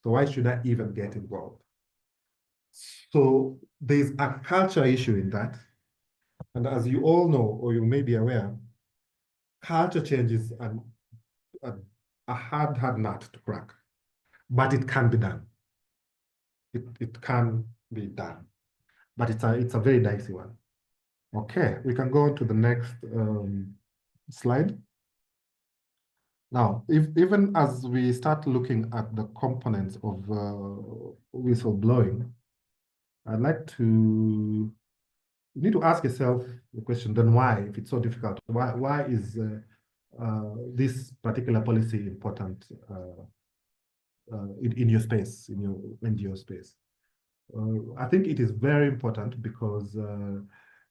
so why should I even get involved? So there's a culture issue in that. And as you all know, or you may be aware, culture change is a hard nut to crack, but it can be done. It can be done, but it's a very dicey one. Okay, we can go on to the next slide. Now, even as we start looking at the components of whistleblowing, I'd like to, you need to ask yourself the question, then why, if it's so difficult, why is this particular policy important in your space, in your NGO space? I think it is very important because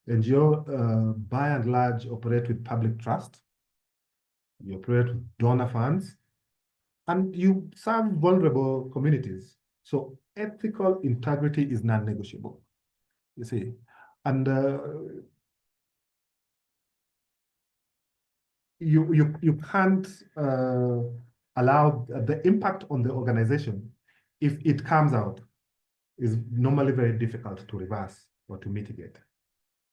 NGO, by and large, operate with public trust. You operate with donor funds, and you serve vulnerable communities. So ethical integrity is non-negotiable, you see. And you can't allow the impact on the organization, if it comes out, is normally very difficult to reverse or to mitigate.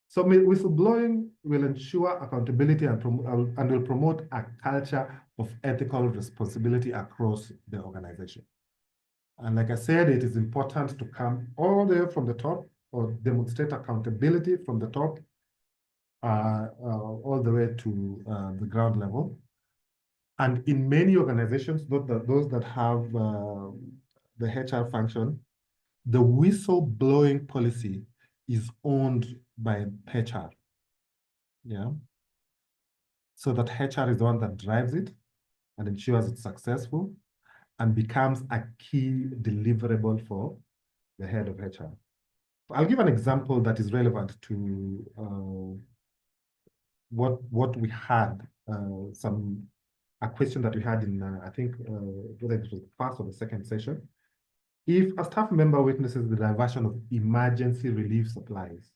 So whistleblowing will ensure accountability and will promote a culture of ethical responsibility across the organization. And like I said, it is important to come all the way from the top, or demonstrate accountability from the top all the way to the ground level. And in many organizations, those that have the HR function, the whistleblowing policy is owned by HR. Yeah. So that HR is the one that drives it and ensures it's successful and becomes a key deliverable for the head of HR. I'll give an example that is relevant to what we had, a question that we had in, I think, whether it was the first or the second session. If a staff member witnesses the diversion of emergency relief supplies,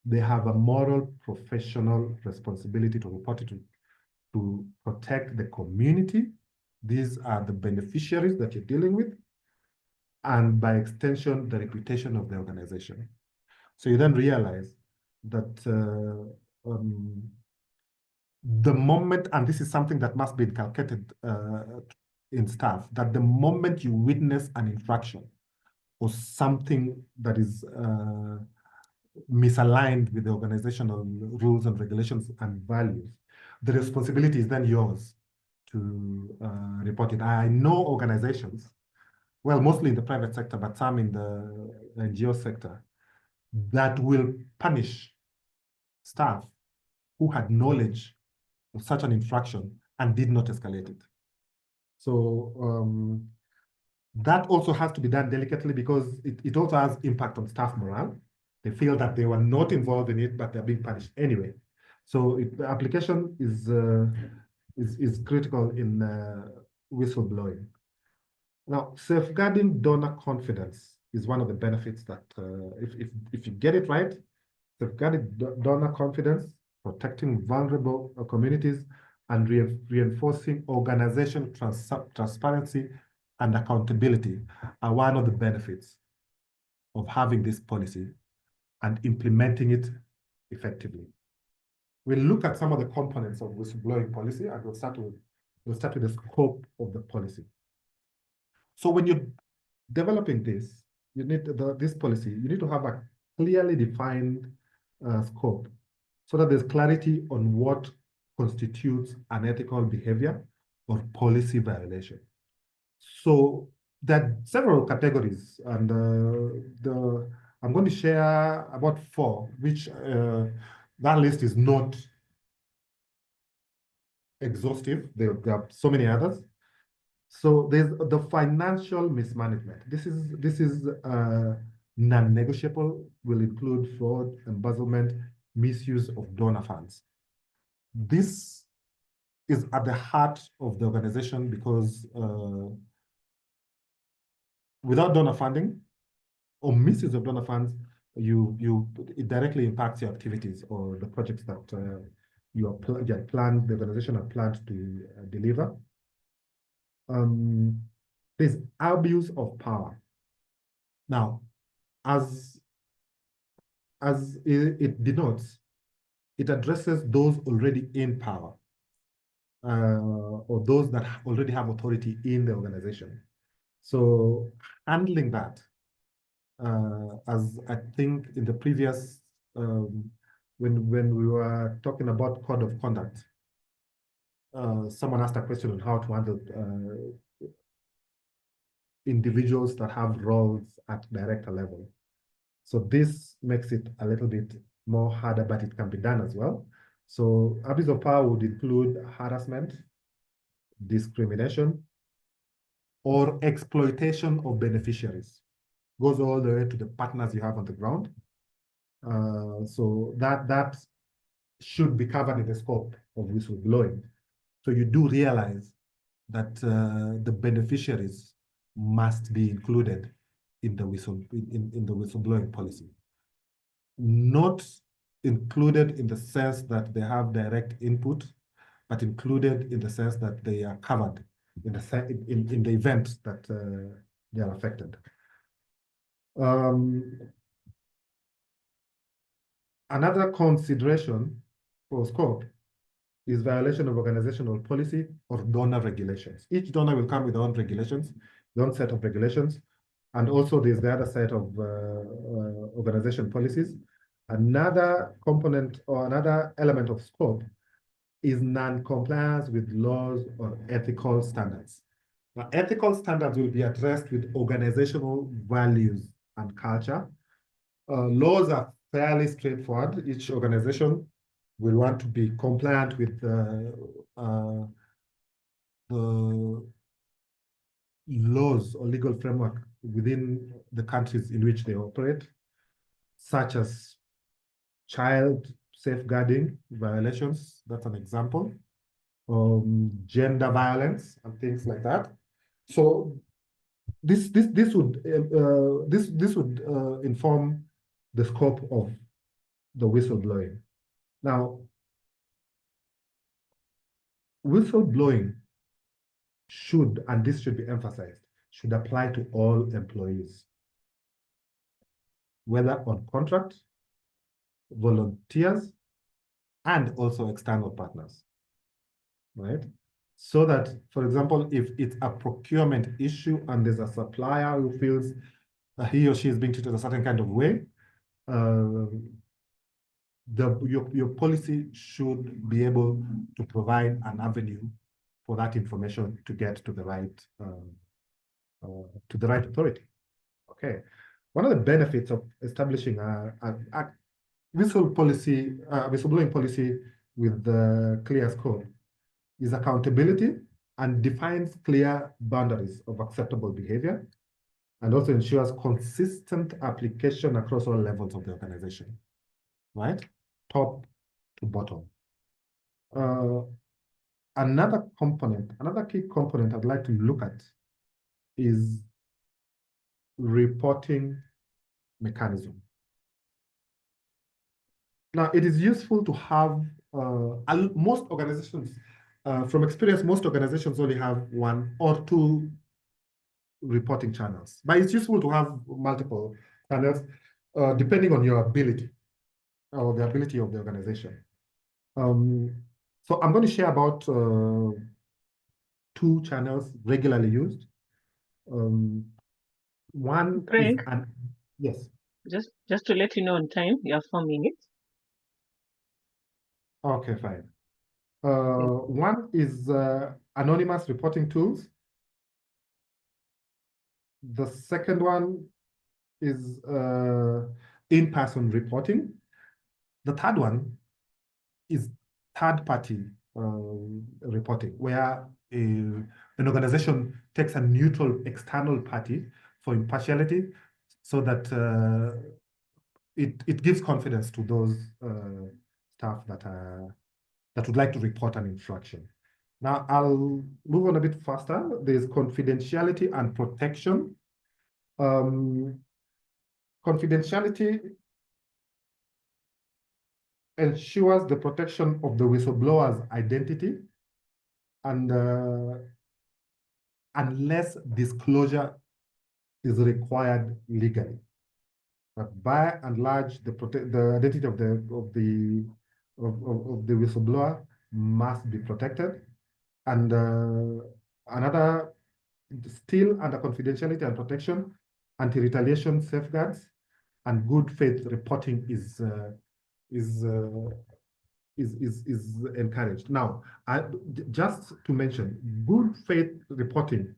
they have a moral, professional responsibility to report it to protect the community. These are the beneficiaries that you're dealing with, and by extension, the reputation of the organization. So you then realize that the moment, and this is something that must be inculcated in staff, that the moment you witness an infraction or something that is misaligned with the organizational rules and regulations and values, the responsibility is then yours to report it. I know organizations, well, mostly in the private sector, but some in the NGO sector, that will punish staff who had knowledge of such an infraction and did not escalate it. So that also has to be done delicately, because it also has impact on staff morale. They feel that they were not involved in it, but they're being punished anyway. So the application is critical in whistleblowing. Now, safeguarding donor confidence is one of the benefits that if you get it right, safeguarding donor confidence, protecting vulnerable communities, and reinforcing organization transparency and accountability are one of the benefits of having this policy and implementing it effectively. We'll look at some of the components of whistleblowing policy, and we'll start with the scope of the policy. So when you're developing this, you need this policy, you need to have a clearly defined scope so that there's clarity on what constitutes unethical behavior or policy violation. So there are several categories, and I'm going to share about 4, which that list is not exhaustive. There are so many others. So there's the financial mismanagement. This is non-negotiable, will include fraud, embezzlement, misuse of donor funds. This is at the heart of the organization because without donor funding or misuse of donor funds, it directly impacts your activities or the projects that the organization have planned to deliver. There's abuse of power. Now, as it denotes, it addresses those already in power or those that already have authority in the organization. So handling that, as I think in the previous, when we were talking about code of conduct, someone asked a question on how to handle individuals that have roles at director level. So this makes it a little bit more harder, but it can be done as well. So abuse of power would include harassment, discrimination, or exploitation of beneficiaries. Goes all the way to the partners you have on the ground. So that should be covered in the scope of whistleblowing. So you do realize that the beneficiaries must be included in the whistleblowing policy. Not included in the sense that they have direct input, but included in the sense that they are covered in the event that they are affected. Another consideration for scope is violation of organizational policy or donor regulations. Each donor will come with their own regulations, their own set of regulations, and also there's the other set of organization policies. Another component or another element of scope is non-compliance with laws or ethical standards. Now, ethical standards will be addressed with organizational values and culture. Laws are fairly straightforward. Each organization will want to be compliant with the laws or legal framework within the countries in which they operate, such as child safeguarding violations, that's an example, gender violence and things like that. So this would inform the scope of the whistleblowing. Now, whistleblowing should, and this should be emphasized, should apply to all employees, whether on contract, volunteers, and also external partners, right? So that, for example, if it's a procurement issue and there's a supplier who feels he or she is being treated a certain kind of way, your policy should be able to provide an avenue for that information to get to the right authority. Okay, one of the benefits of establishing a whistleblowing policy with the clear scope is accountability and defines clear boundaries of acceptable behavior, and also ensures consistent application across all levels of the organization, right? Top to bottom. Another key component I'd like to look at is reporting mechanism. Now, it is useful to have, most organizations, from experience, most organizations only have 1 or 2 reporting channels, but it's useful to have multiple channels, depending on your ability or the ability of the organization. So I'm going to share about 2 channels regularly used. One Craig, is yes. just to let you know on time, you have 4 minutes. Okay, fine. One is anonymous reporting tools. The second one is in-person reporting. The third one is third-party reporting, where an organization takes a neutral external party for impartiality, so that it gives confidence to those staff that would like to report an infraction. Now, I'll move on a bit faster. There's confidentiality and protection. Confidentiality ensures the protection of the whistleblower's identity, and unless disclosure is required legally. But by and large, the identity of the whistleblower must be protected. And another, still under confidentiality and protection, anti-retaliation safeguards and good faith reporting is encouraged. Now, just to mention, good faith reporting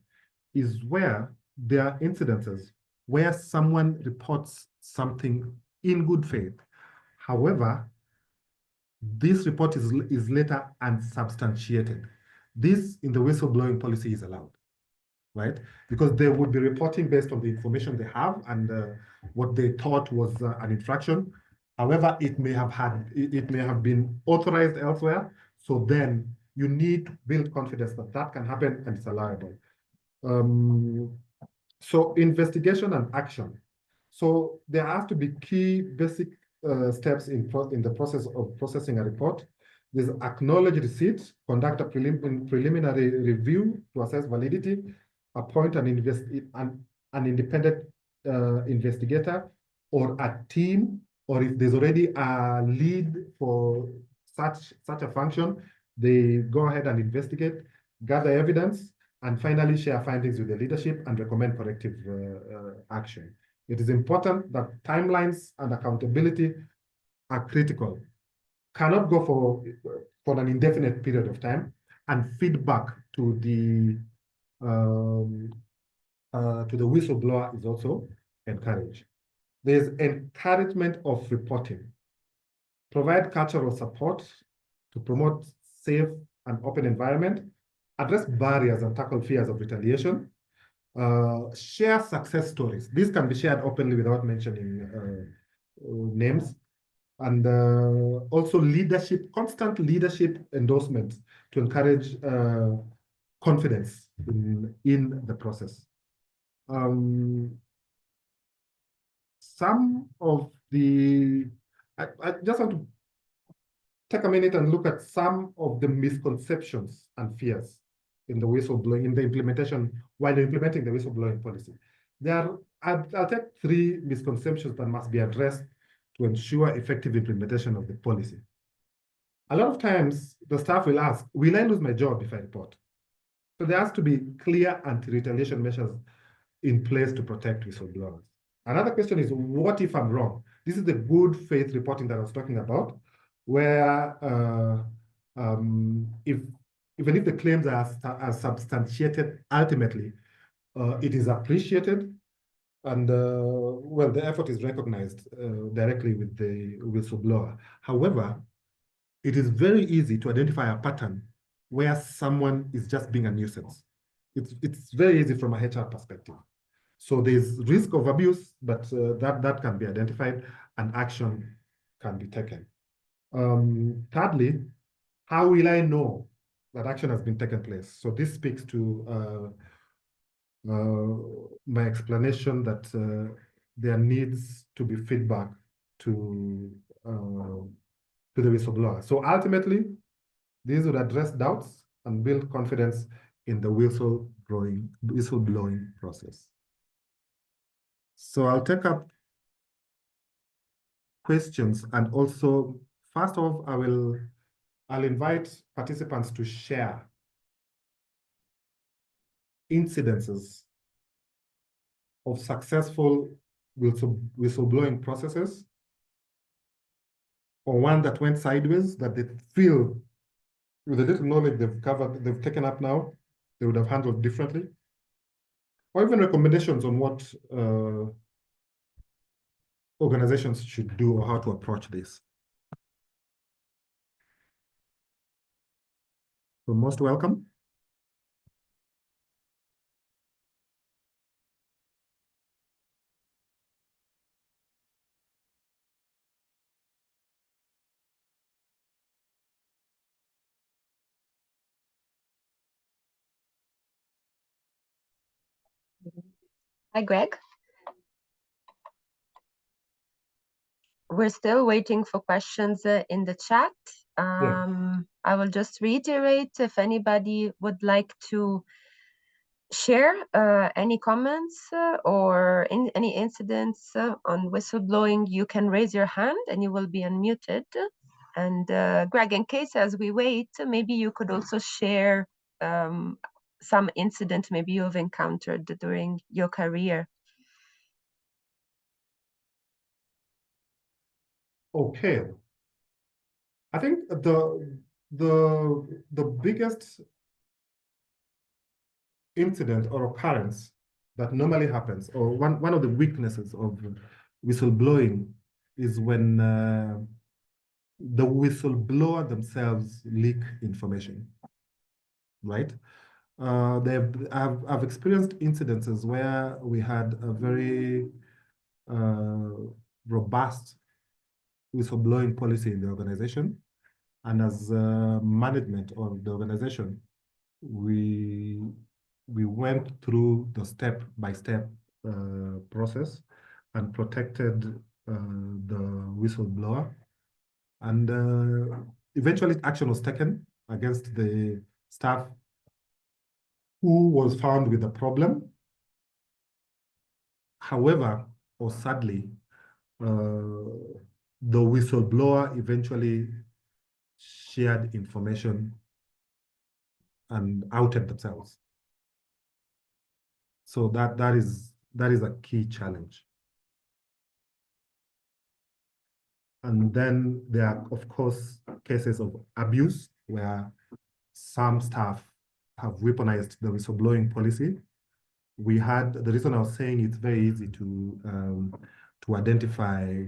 is where there are incidences where someone reports something in good faith. However, this report is later unsubstantiated. This in the whistleblowing policy is allowed, right? Because they would be reporting based on the information they have and what they thought was an infraction. However, it may have been authorized elsewhere. So then you need to build confidence that that can happen and it's allowable. So investigation and action. So there have to be key basic steps in the process of processing a report. There's acknowledge receipt, conduct a preliminary review to assess validity, appoint an independent investigator or a team, or if there's already a lead for such a function, they go ahead and investigate, gather evidence, and finally share findings with the leadership and recommend corrective action. It is important that timelines and accountability are critical. Cannot go for an indefinite period of time, and feedback to the whistleblower is also encouraged. There's encouragement of reporting. Provide cultural support to promote safe and open environment, address barriers and tackle fears of retaliation, share success stories. These can be shared openly without mentioning names. And also leadership, constant leadership endorsements to encourage confidence in the process. Some of the, I just want to take a minute and look at some of the misconceptions and fears in the whistleblowing, in the implementation, while implementing the whistleblowing policy. I'll take 3 misconceptions that must be addressed to ensure effective implementation of the policy. A lot of times, the staff will ask, will I lose my job if I report? So there has to be clear anti-retaliation measures in place to protect whistleblowers. Another question is, what if I'm wrong? This is the good faith reporting that I was talking about, where even if the claims are substantiated ultimately, it is appreciated, and well, the effort is recognized directly with the whistleblower. However, it is very easy to identify a pattern where someone is just being a nuisance. It's very easy from a HR perspective. So there's risk of abuse, but that can be identified and action can be taken. Thirdly, how will I know that action has been taken place? So this speaks to my explanation that there needs to be feedback to the whistleblower. So ultimately, these would address doubts and build confidence in the whistleblowing process. So I'll take up questions, and also, first off, I'll invite participants to share incidences of successful whistleblowing processes, or one that went sideways that they feel, with the little knowledge they've taken up now, they would have handled differently, or even recommendations on what organizations should do or how to approach this. So most welcome. Hi, Greg. We're still waiting for questions in the chat. I will just reiterate, if anybody would like to share any comments or any incidents on whistleblowing, you can raise your hand and you will be unmuted. And Greg, in case as we wait, maybe you could also share some incident maybe you've encountered during your career. Okay. I think the biggest incident or occurrence that normally happens, or one of the weaknesses of whistleblowing, is when the whistleblower themselves leak information, right? I've experienced incidences where we had a very robust whistleblowing policy in the organization, and as management of the organization, we went through the step-by-step process and protected the whistleblower, and eventually action was taken against the staff who was found with a problem. However, or sadly, the whistleblower eventually shared information and outed themselves. So that is a key challenge. And then there are, of course, cases of abuse where some staff have weaponized the whistleblowing policy. We had, the reason I was saying it's very easy to identify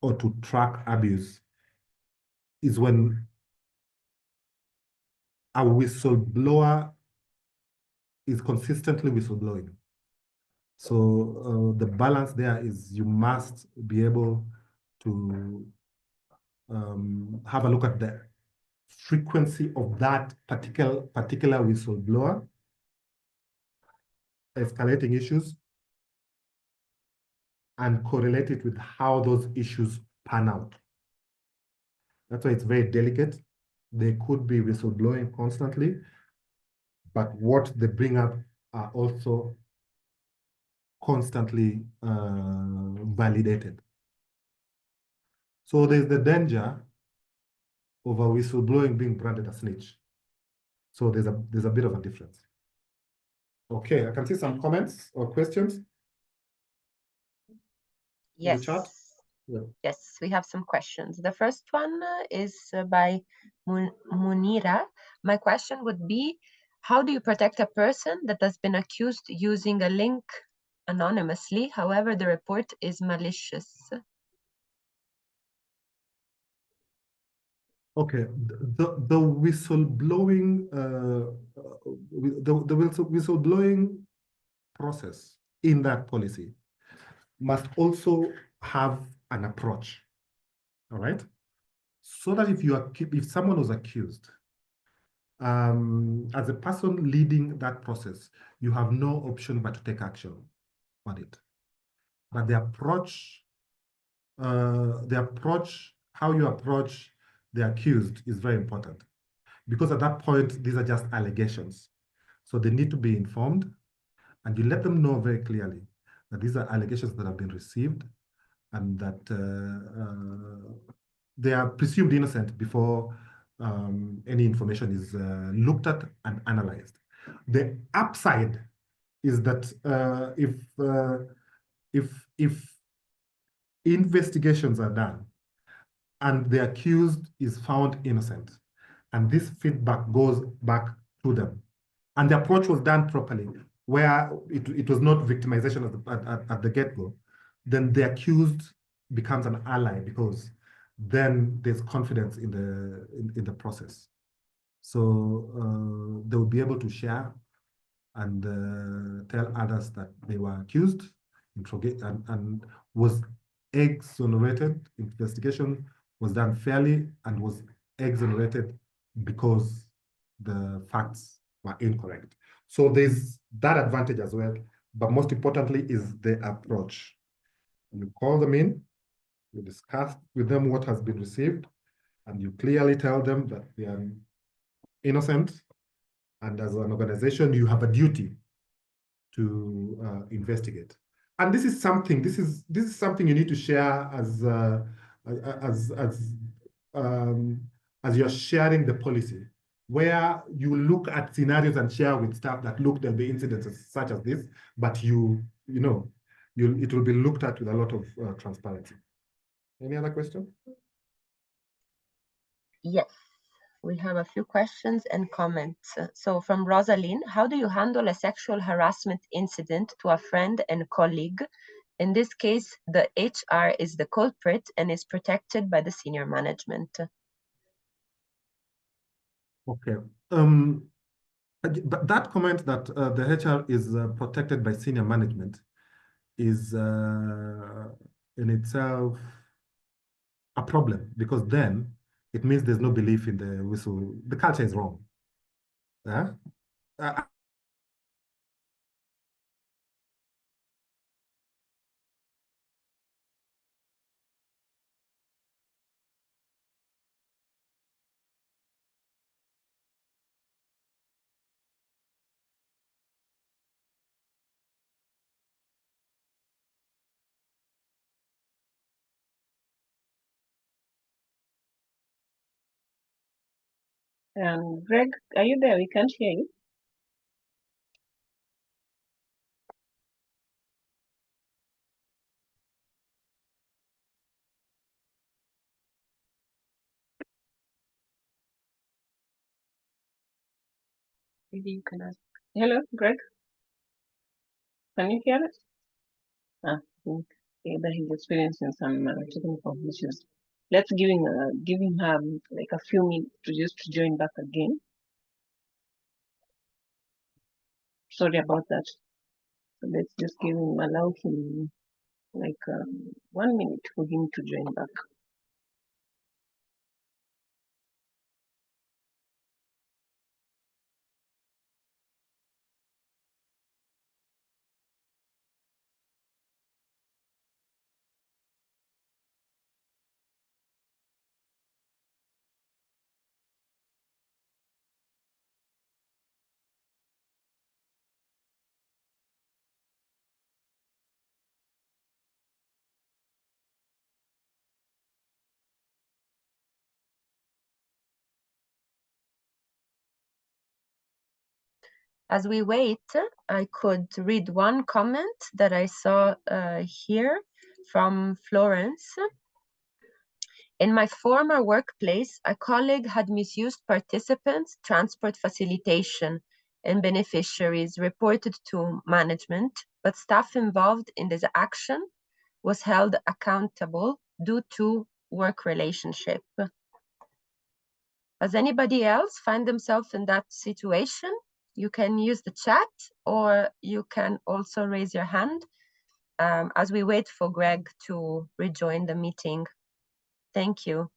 or to track abuse is when a whistleblower is consistently whistleblowing. So the balance there is you must be able to have a look at the frequency of that particular whistleblower escalating issues and correlate it with how those issues pan out. That's why it's very delicate. They could be whistleblowing constantly, but what they bring up are also constantly validated. So there's the danger of a whistleblowing being branded a snitch. So there's a bit of a difference. Okay, I can see some comments or questions. Yes. In the chat? Yeah. Yes, we have some questions. The first one is by Munira. My question would be, how do you protect a person that has been accused using a link anonymously, however the report is malicious? Okay, the whistleblowing whistleblowing process in that policy must also have an approach. All right, so that if someone was accused as a person leading that process, you have no option but to take action on it. But the approach, how you approach the accused is very important, because at that point, these are just allegations. So they need to be informed, and you let them know very clearly that these are allegations that have been received, and that they are presumed innocent before any information is looked at and analyzed. The upside is that if investigations are done and the accused is found innocent, and this feedback goes back to them, and the approach was done properly, where it was not victimization at the get-go, then the accused becomes an ally, because then there's confidence in the process. So they will be able to share and tell others that they were accused, interrogate, and was exonerated. Investigation was done fairly and was exonerated because the facts were incorrect. So there's that advantage as well. But most importantly is the approach. You call them in, you discuss with them what has been received, and you clearly tell them that they are innocent. And as an organization, you have a duty to investigate. And this is something you need to share as you're sharing the policy, where you look at scenarios and share with staff that look, there'll be incidents such as this, but it will be looked at with a lot of transparency. Any other question? Yes, we have a few questions and comments. So from Rosalind, how do you handle a sexual harassment incident to a friend and colleague? In this case, the HR is the culprit and is protected by the senior management. Okay. But that comment that the HR is protected by senior management is in itself a problem, because then it means there's no belief in the whistle. The culture is wrong. Yeah? Greg, are you there? We can't hear you. Maybe you can ask. Hello, Greg. Can you hear us? I think either he's experiencing some technical issues. Let's give him like a few minutes to just to join back again. Sorry about that. So let's just allow him like 1 minute for him to join back. As we wait, I could read one comment that I saw here from Florence. In my former workplace, a colleague had misused participants' transport facilitation, and beneficiaries reported to management, but staff involved in this action was held accountable due to work relationship. Does anybody else find themselves in that situation? You can use the chat, or you can also raise your hand as we wait for Greg to rejoin the meeting. Thank you.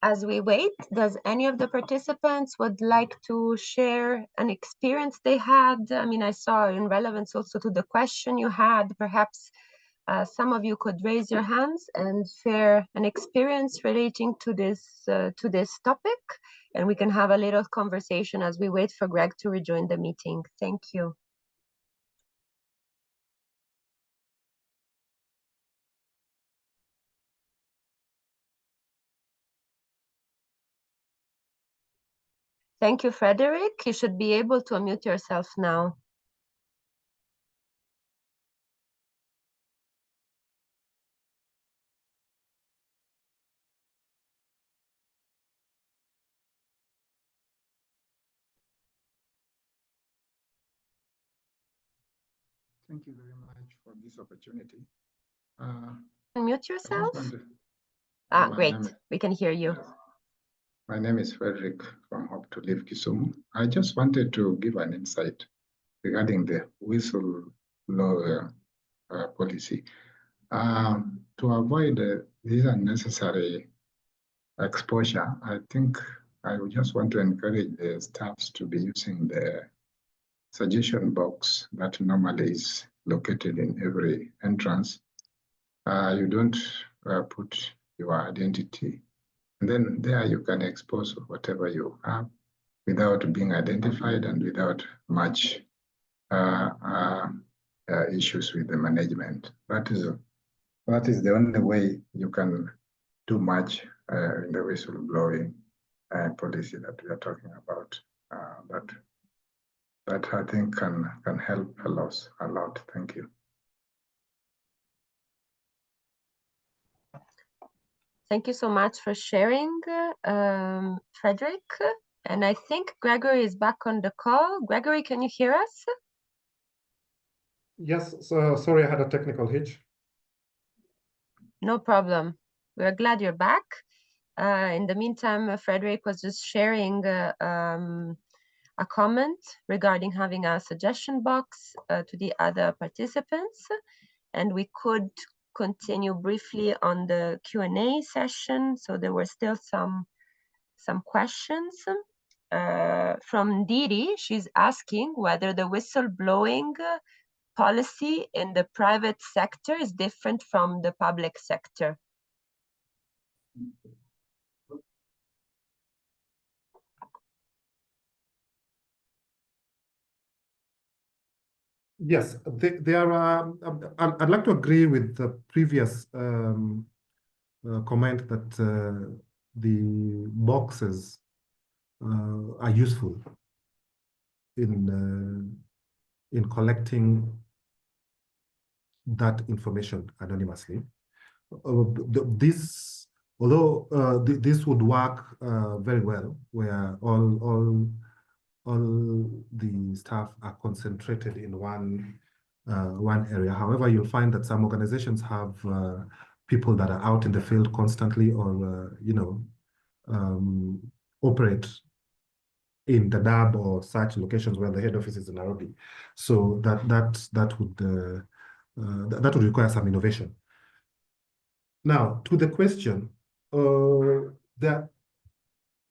as we wait, does any of the participants would like to share an experience they had? I mean, I saw in relevance also to the question you had, perhaps some of you could raise your hands and share an experience relating to this topic, and we can have a little conversation as we wait for Greg to rejoin the meeting. Thank you. Thank you, Frederick. You should be able to unmute yourself now. Thank you very much for this opportunity. Unmute yourself. My Great. name is, We can hear you. yes. My name is Frederick from Hope to Live Kisumu. I just wanted to give an insight regarding the whistleblower policy. To avoid this unnecessary exposure, I think I would just want to encourage the staffs to be using the suggestion box that normally is located in every entrance. You don't put your identity, and then there you can expose whatever you have without being identified and without much issues with the management. That is the only way you can do much in the whistleblowing policy that we are talking about. That I think can help a lot. Thank you. Thank you so much for sharing, Frederick. And I think Gregory is back on the call. Gregory, can you hear us? Yes, so sorry, I had a technical hitch. No problem. We're glad you're back. In the meantime, Frederick was just sharing a comment regarding having a suggestion box to the other participants, and we could continue briefly on the Q&A session. So there were still some questions from Didi. She's asking whether the whistleblowing policy in the private sector is different from the public sector. Yes, there are. I'd like to agree with the previous comment that the boxes are useful in collecting that information anonymously. This would work very well where all the staff are concentrated in one area. However, you'll find that some organizations have people that are out in the field constantly, or operate in the DAB or such locations where the head office is in Nairobi. So that would require some innovation. Now, to the question, the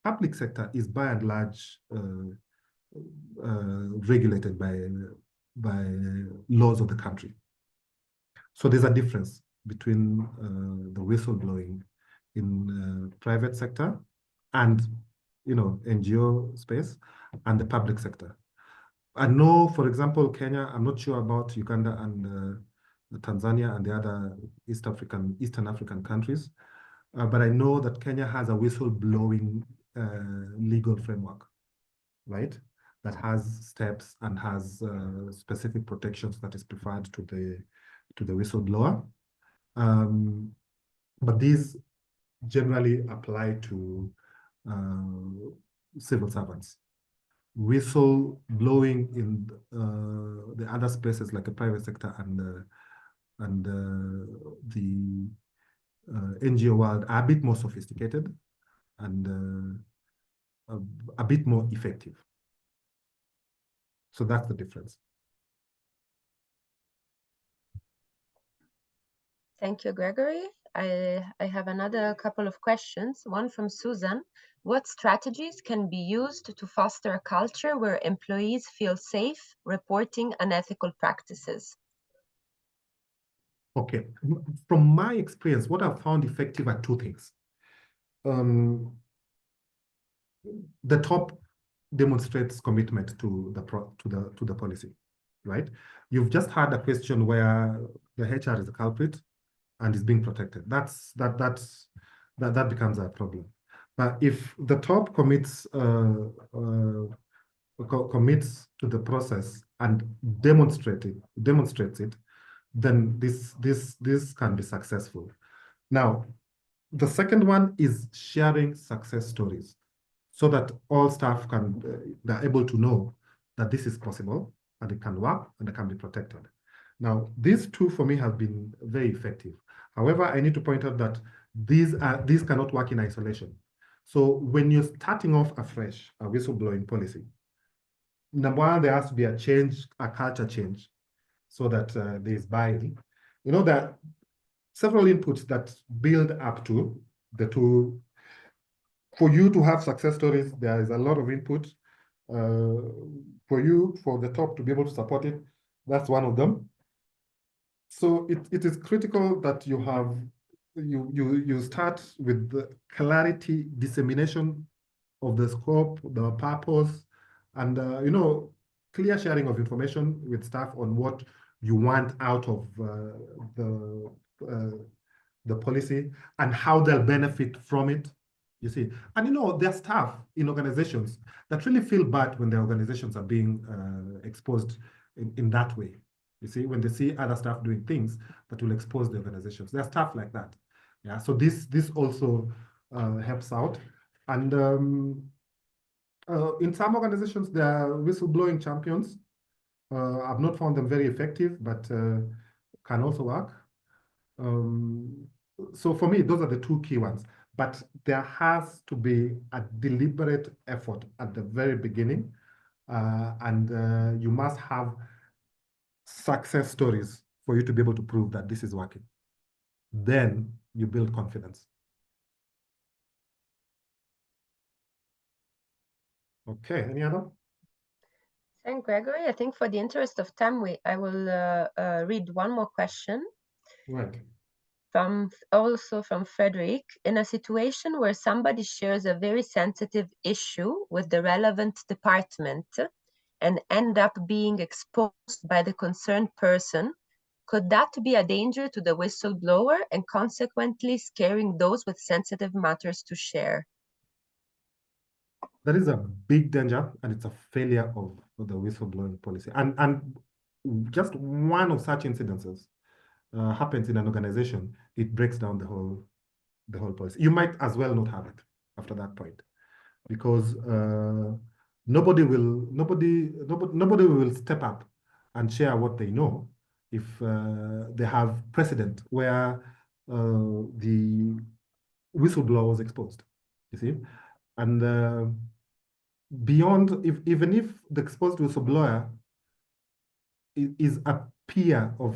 public sector is by and large regulated by laws of the country. So there's a difference between the whistleblowing in private sector and NGO space and the public sector. I know, for example, Kenya. I'm not sure about Uganda and Tanzania and the other Eastern African countries, but I know that Kenya has a whistleblowing legal framework, right? That has steps and has specific protections that is preferred to the whistleblower. But these generally apply to civil servants. Whistleblowing in the other spaces like the private sector and the NGO world are a bit more sophisticated and a bit more effective. So that's the difference. Thank you, Gregory. I have another couple of questions. One from Susan. What strategies can be used to foster a culture where employees feel safe reporting unethical practices? Okay, from my experience, what I've found effective are two things. The top demonstrates commitment to the policy, right? You've just had a question where the HR is a culprit and is being protected. That becomes a problem. But if the top commits to the process and demonstrates it, then this can be successful. Now, the second one is sharing success stories, so that all staff they're able to know that this is possible and it can work and it can be protected. Now, these two for me have been very effective. However, I need to point out that these cannot work in isolation. So when you're starting off afresh, a whistleblowing policy, number one, there has to be a change, a culture change, so that there's buy-in. You know, that several inputs that build up to the two. For you to have success stories, there is a lot of input. For the top to be able to support it, that's one of them. So it is critical that you start with the clarity, dissemination of the scope, the purpose, and clear sharing of information with staff on what you want out of the policy and how they'll benefit from it. You see, and there are staff in organizations that really feel bad when their organizations are being exposed in that way. You see, when they see other staff doing things that will expose the organizations, there are staff like that. Yeah, so this also helps out. And in some organizations, there are whistleblowing champions. I've not found them very effective, but can also work. So for me, those are the two key ones. But there has to be a deliberate effort at the very beginning, and you must have success stories for you to be able to prove that this is working. Then you build confidence. Okay, any other? Thank Gregory. I think for the interest of time, I will read one more question. Right. Also from Frederick. In a situation where somebody shares a very sensitive issue with the relevant department and end up being exposed by the concerned person, could that be a danger to the whistleblower and consequently scaring those with sensitive matters to share? That is a big danger, and it's a failure of the whistleblowing policy. And just one of such incidences happens in an organization, it breaks down the whole policy. You might as well not have it after that point, because nobody will step up and share what they know if they have precedent where the whistleblower was exposed. You see, and beyond, even if the exposed whistleblower is a peer of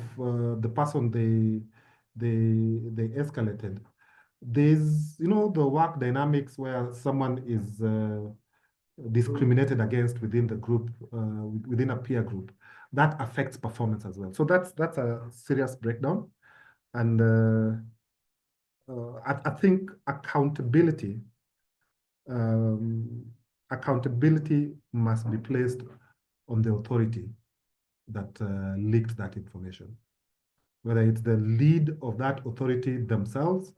the person they escalated, there's the work dynamics where someone is discriminated against within the group, within a peer group, that affects performance as well. So that's a serious breakdown, and I think accountability must be placed on the authority that leaked that information, whether it's the lead of that authority themselves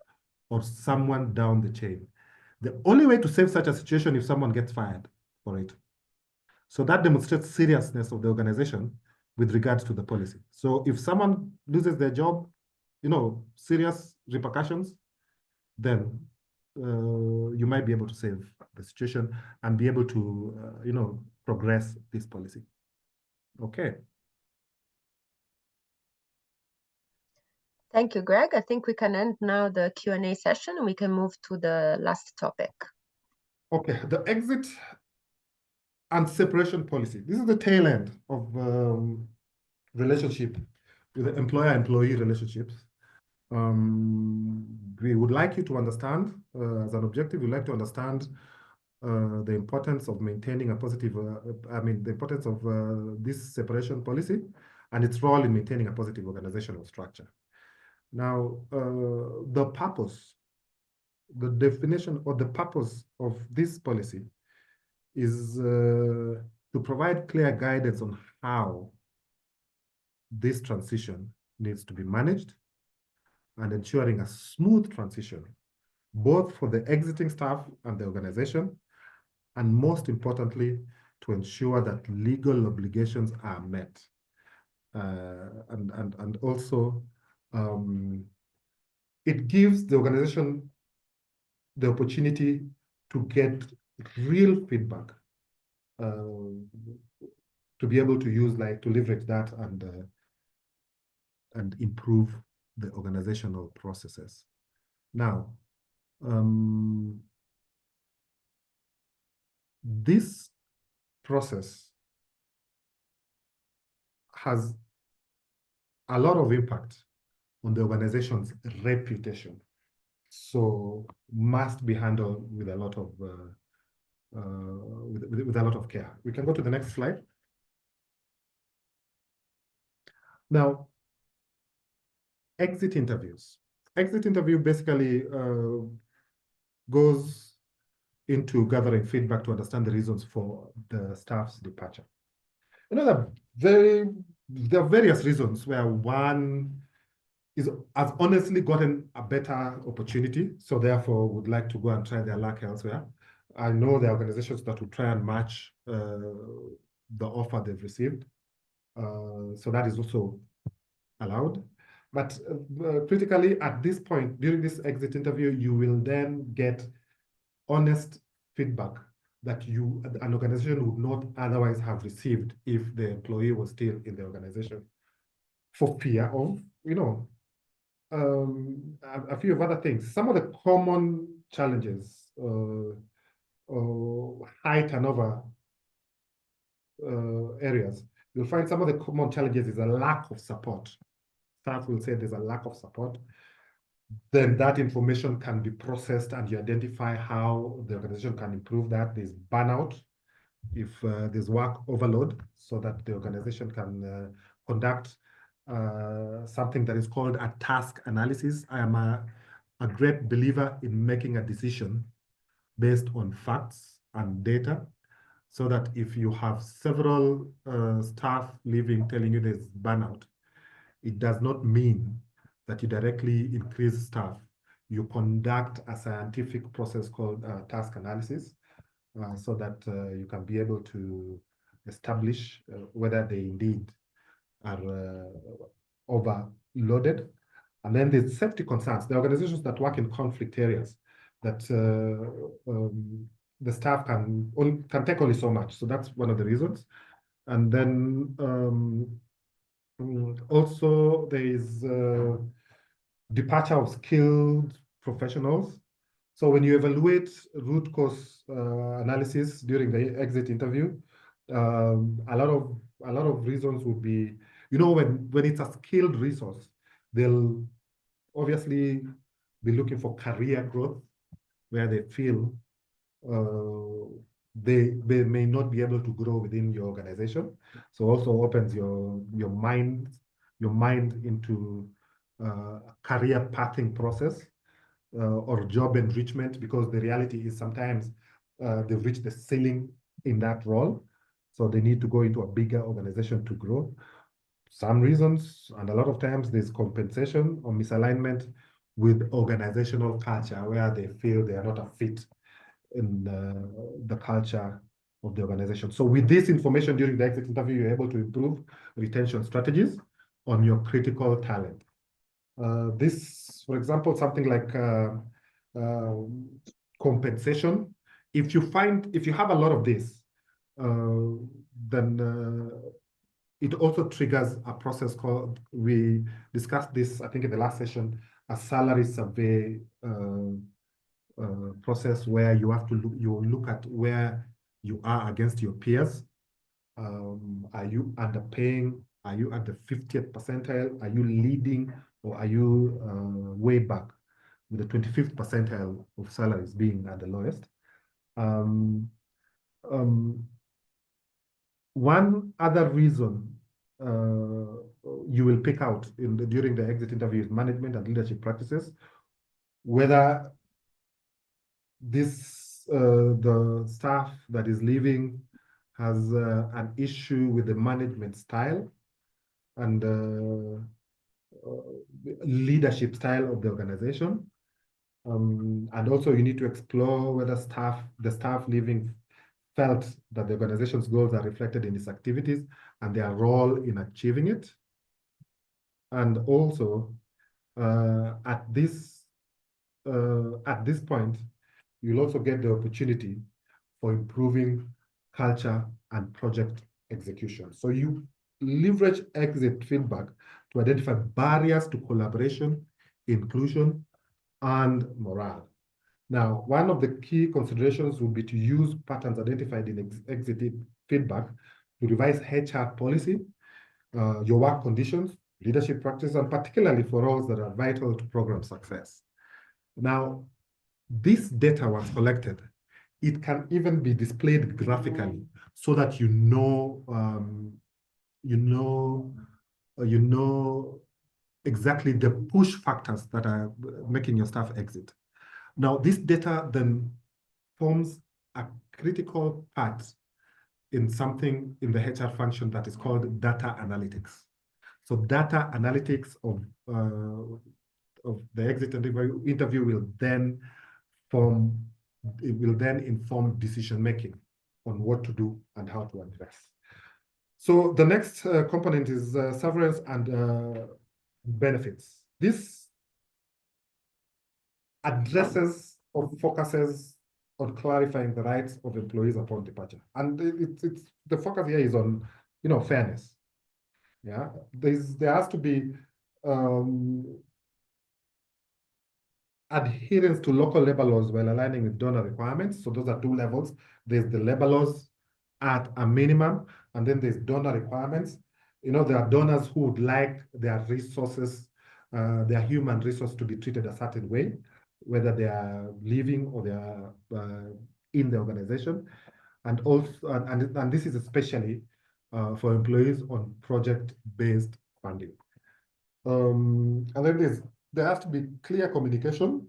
or someone down the chain. The only way to save such a situation is if someone gets fired for it. So that demonstrates seriousness of the organization with regards to the policy. So if someone loses their job, serious repercussions, then you might be able to save the situation and be able to, progress this policy. Okay. Thank you, Greg. I think we can end now the Q&A session and we can move to the last topic. Okay, the exit and separation policy. This is the tail end of relationship with the employer-employee relationships. We would like you to understand, as an objective, we'd like to understand the importance of maintaining a positive, the importance of this separation policy and its role in maintaining a positive organizational structure. Now, the purpose, the definition or the purpose of this policy is to provide clear guidance on how this transition needs to be managed and ensuring a smooth transition, both for the exiting staff and the organization, and most importantly, to ensure that legal obligations are met. And also, it gives the organization the opportunity to get real feedback, to be able to use, to leverage that and improve the organizational processes. Now, this process has a lot of impact on the organization's reputation, so must be handled with a lot of with a lot of care. We can go to the next slide. Now, exit interviews. Exit interview basically goes into gathering feedback to understand the reasons for the staff's departure. There are various reasons where one has honestly gotten a better opportunity, so therefore would like to go and try their luck elsewhere. I know there are organizations that will try and match the offer they've received, so that is also allowed. But critically, at this point, during this exit interview, you will then get honest feedback that an organization would not otherwise have received if the employee was still in the organization, for fear of, a few of other things. Some of the common challenges, high turnover areas, you'll find some of the common challenges is a lack of support. Staff will say there's a lack of support. Then that information can be processed and you identify how the organization can improve that. There's burnout, if there's work overload, so that the organization can conduct something that is called a task analysis. I am a great believer in making a decision based on facts and data, so that if you have several staff leaving telling you there's burnout, it does not mean that you directly increase staff. You conduct a scientific process called task analysis, so that you can be able to establish whether they indeed are overloaded. And then there's safety concerns. The organizations that work in conflict areas, that the staff can take only so much. So that's one of the reasons. And then also there is departure of skilled professionals. So when you evaluate root cause analysis during the exit interview, a lot of reasons would be, when it's a skilled resource, they'll obviously be looking for career growth, where they feel they may not be able to grow within your organization. So also opens your mind into a career pathing process or job enrichment, because the reality is sometimes they've reached the ceiling in that role, so they need to go into a bigger organization to grow. Some reasons, and a lot of times there's compensation or misalignment with organizational culture, where they feel they are not a fit in the culture of the organization. So with this information during the exit interview, you're able to improve retention strategies on your critical talent. This, for example, something like compensation. If you have a lot of this, then it also triggers a process called, we discussed this, I think, in the last session, a salary survey process, where you have to look at where you are against your peers. Are you underpaying Are you at the 50th percentile? Are you leading, or are you way back with the 25th percentile of salaries being at the lowest? One other reason you will pick out during the exit interview is management and leadership practices, whether the staff that is leaving has an issue with the management style and leadership style of the organization. And also you need to explore whether the staff leaving felt that the organization's goals are reflected in its activities and their role in achieving it. And also at this point, you'll also get the opportunity for improving culture and project execution. So you leverage exit feedback to identify barriers to collaboration, inclusion, and morale. Now, one of the key considerations would be to use patterns identified in exit feedback to revise HR policy, your work conditions, leadership practices, and particularly for roles that are vital to program success. Now, this data was collected. It can even be displayed graphically so that you know exactly the push factors that are making your staff exit. Now, this data then forms a critical part in something in the HR function that is called data analytics. So data analytics of the exit interview will then inform decision-making on what to do and how to address. So the next component is severance and benefits. This addresses or focuses on clarifying the rights of employees upon departure. And it's the focus here is on, fairness. Yeah, there has to be adherence to local labor laws while aligning with donor requirements. So those are two levels. There's the labor laws at a minimum, and then there's donor requirements. There are donors who would like their resources, their human resource to be treated a certain way, whether they are leaving or they are in the organization. And also, and this is especially for employees on project-based funding. And then there has to be clear communication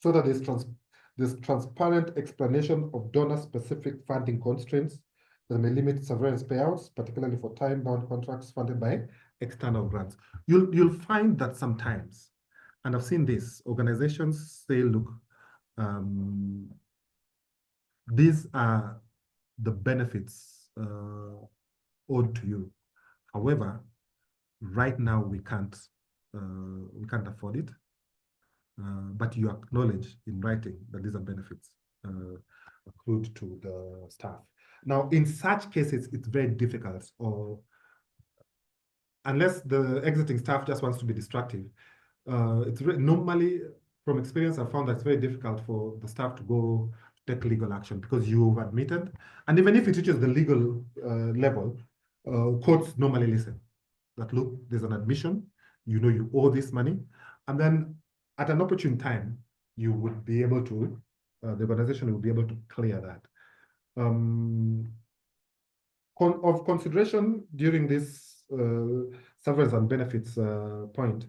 so that there's transparent explanation of donor-specific funding constraints that may limit severance payouts, particularly for time-bound contracts funded by external grants. You'll find that sometimes, and I've seen this, organizations say, look, these are the benefits owed to you. However, right now we can't afford it, but you acknowledge in writing that these are benefits accrued to the staff. Now, in such cases, it's very difficult, or unless the exiting staff just wants to be destructive, it's normally, from experience, I found that it's very difficult for the staff to go take legal action because you've admitted, and even if it reaches the legal level, courts normally listen. That look, there's an admission, you owe this money, and then at an opportune time, you would be able to, the organization will be able to clear that. Of consideration during this severance and benefits point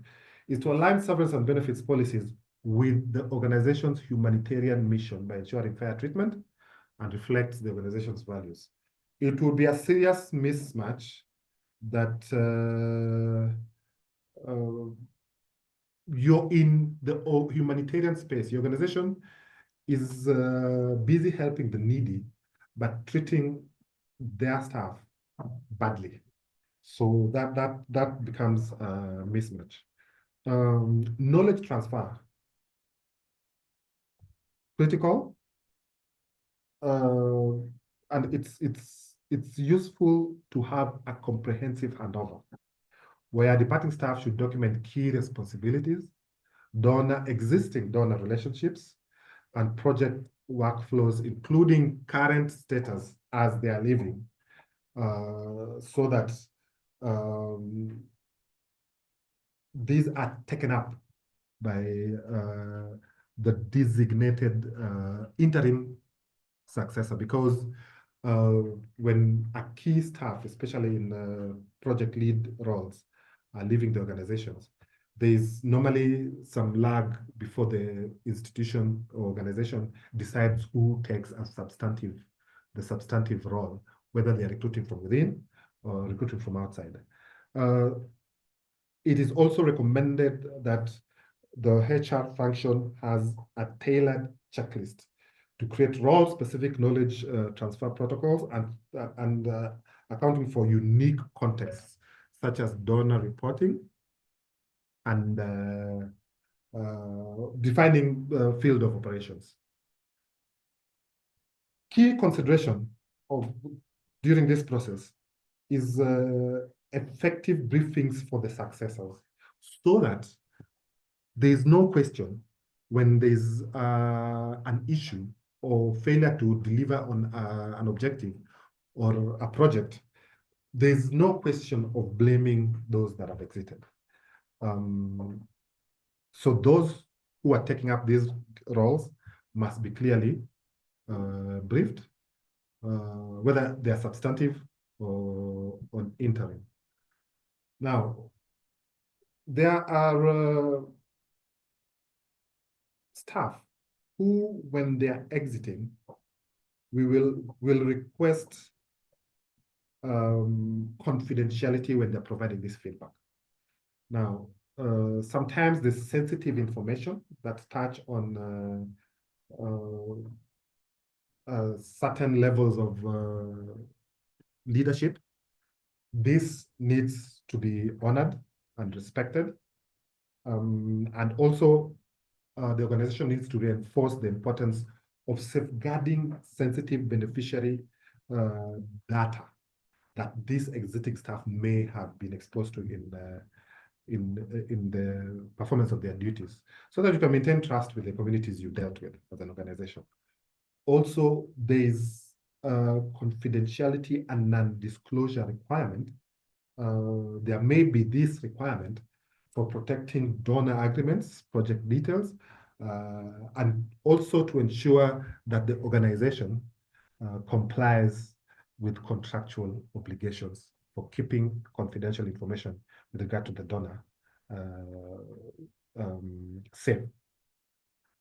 is to align severance and benefits policies with the organization's humanitarian mission by ensuring fair treatment and reflects the organization's values. It would be a serious mismatch that you're in the humanitarian space. Your organization is busy helping the needy, but treating their staff badly. So that becomes a mismatch. Knowledge transfer, critical, and it's useful to have a comprehensive handover where departing staff should document key responsibilities, existing donor relationships, and project workflows, including current status as they are leaving, so that these are taken up by the designated interim successor, because when a key staff, especially in project lead roles, are leaving the organizations, there's normally some lag before the institution or organization decides who takes the substantive role, whether they're recruiting from within or recruiting from outside. It is also recommended that the HR function has a tailored checklist to create role-specific knowledge transfer protocols and accounting for unique contexts, such as donor reporting and defining field of operations. Key consideration during this process is effective briefings for the successors, so that there is no question when there's an issue or failure to deliver on an objective or a project. There's no question of blaming those that have exited. So those who are taking up these roles must be clearly briefed, whether they're substantive or on interim. Now, there are staff who, when they are exiting, we will request confidentiality when they're providing this feedback. Now, sometimes the sensitive information that touch on certain levels of leadership, this needs to be honored and respected. And also, the organization needs to reinforce the importance of safeguarding sensitive beneficiary data that these exiting staff may have been exposed to in the performance of their duties, so that you can maintain trust with the communities you dealt with as an organization. Also, there is confidentiality and non-disclosure requirement. There may be this requirement for protecting donor agreements, project details, and also to ensure that the organization complies with contractual obligations for keeping confidential information with regard to the donor safe.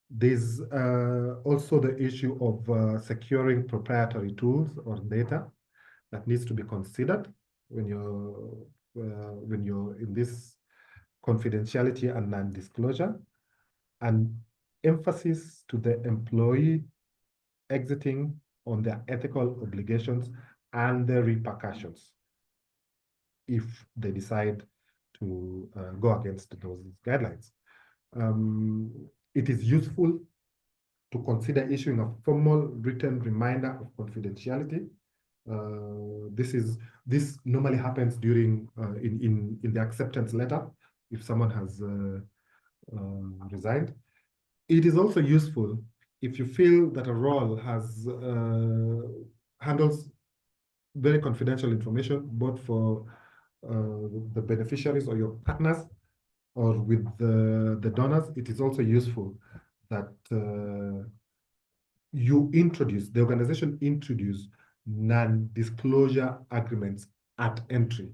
There's also the issue of securing proprietary tools or data that needs to be considered when you're in this confidentiality and non-disclosure, and emphasis to the employee exiting on their ethical obligations and the repercussions if they decide to go against those guidelines. It is useful to consider issuing a formal written reminder of confidentiality. This normally happens during in the acceptance letter if someone has resigned. It is also useful if you feel that a role has handles very confidential information, both for the beneficiaries or your partners or with the donors. It is also useful that the organization introduce non-disclosure agreements at entry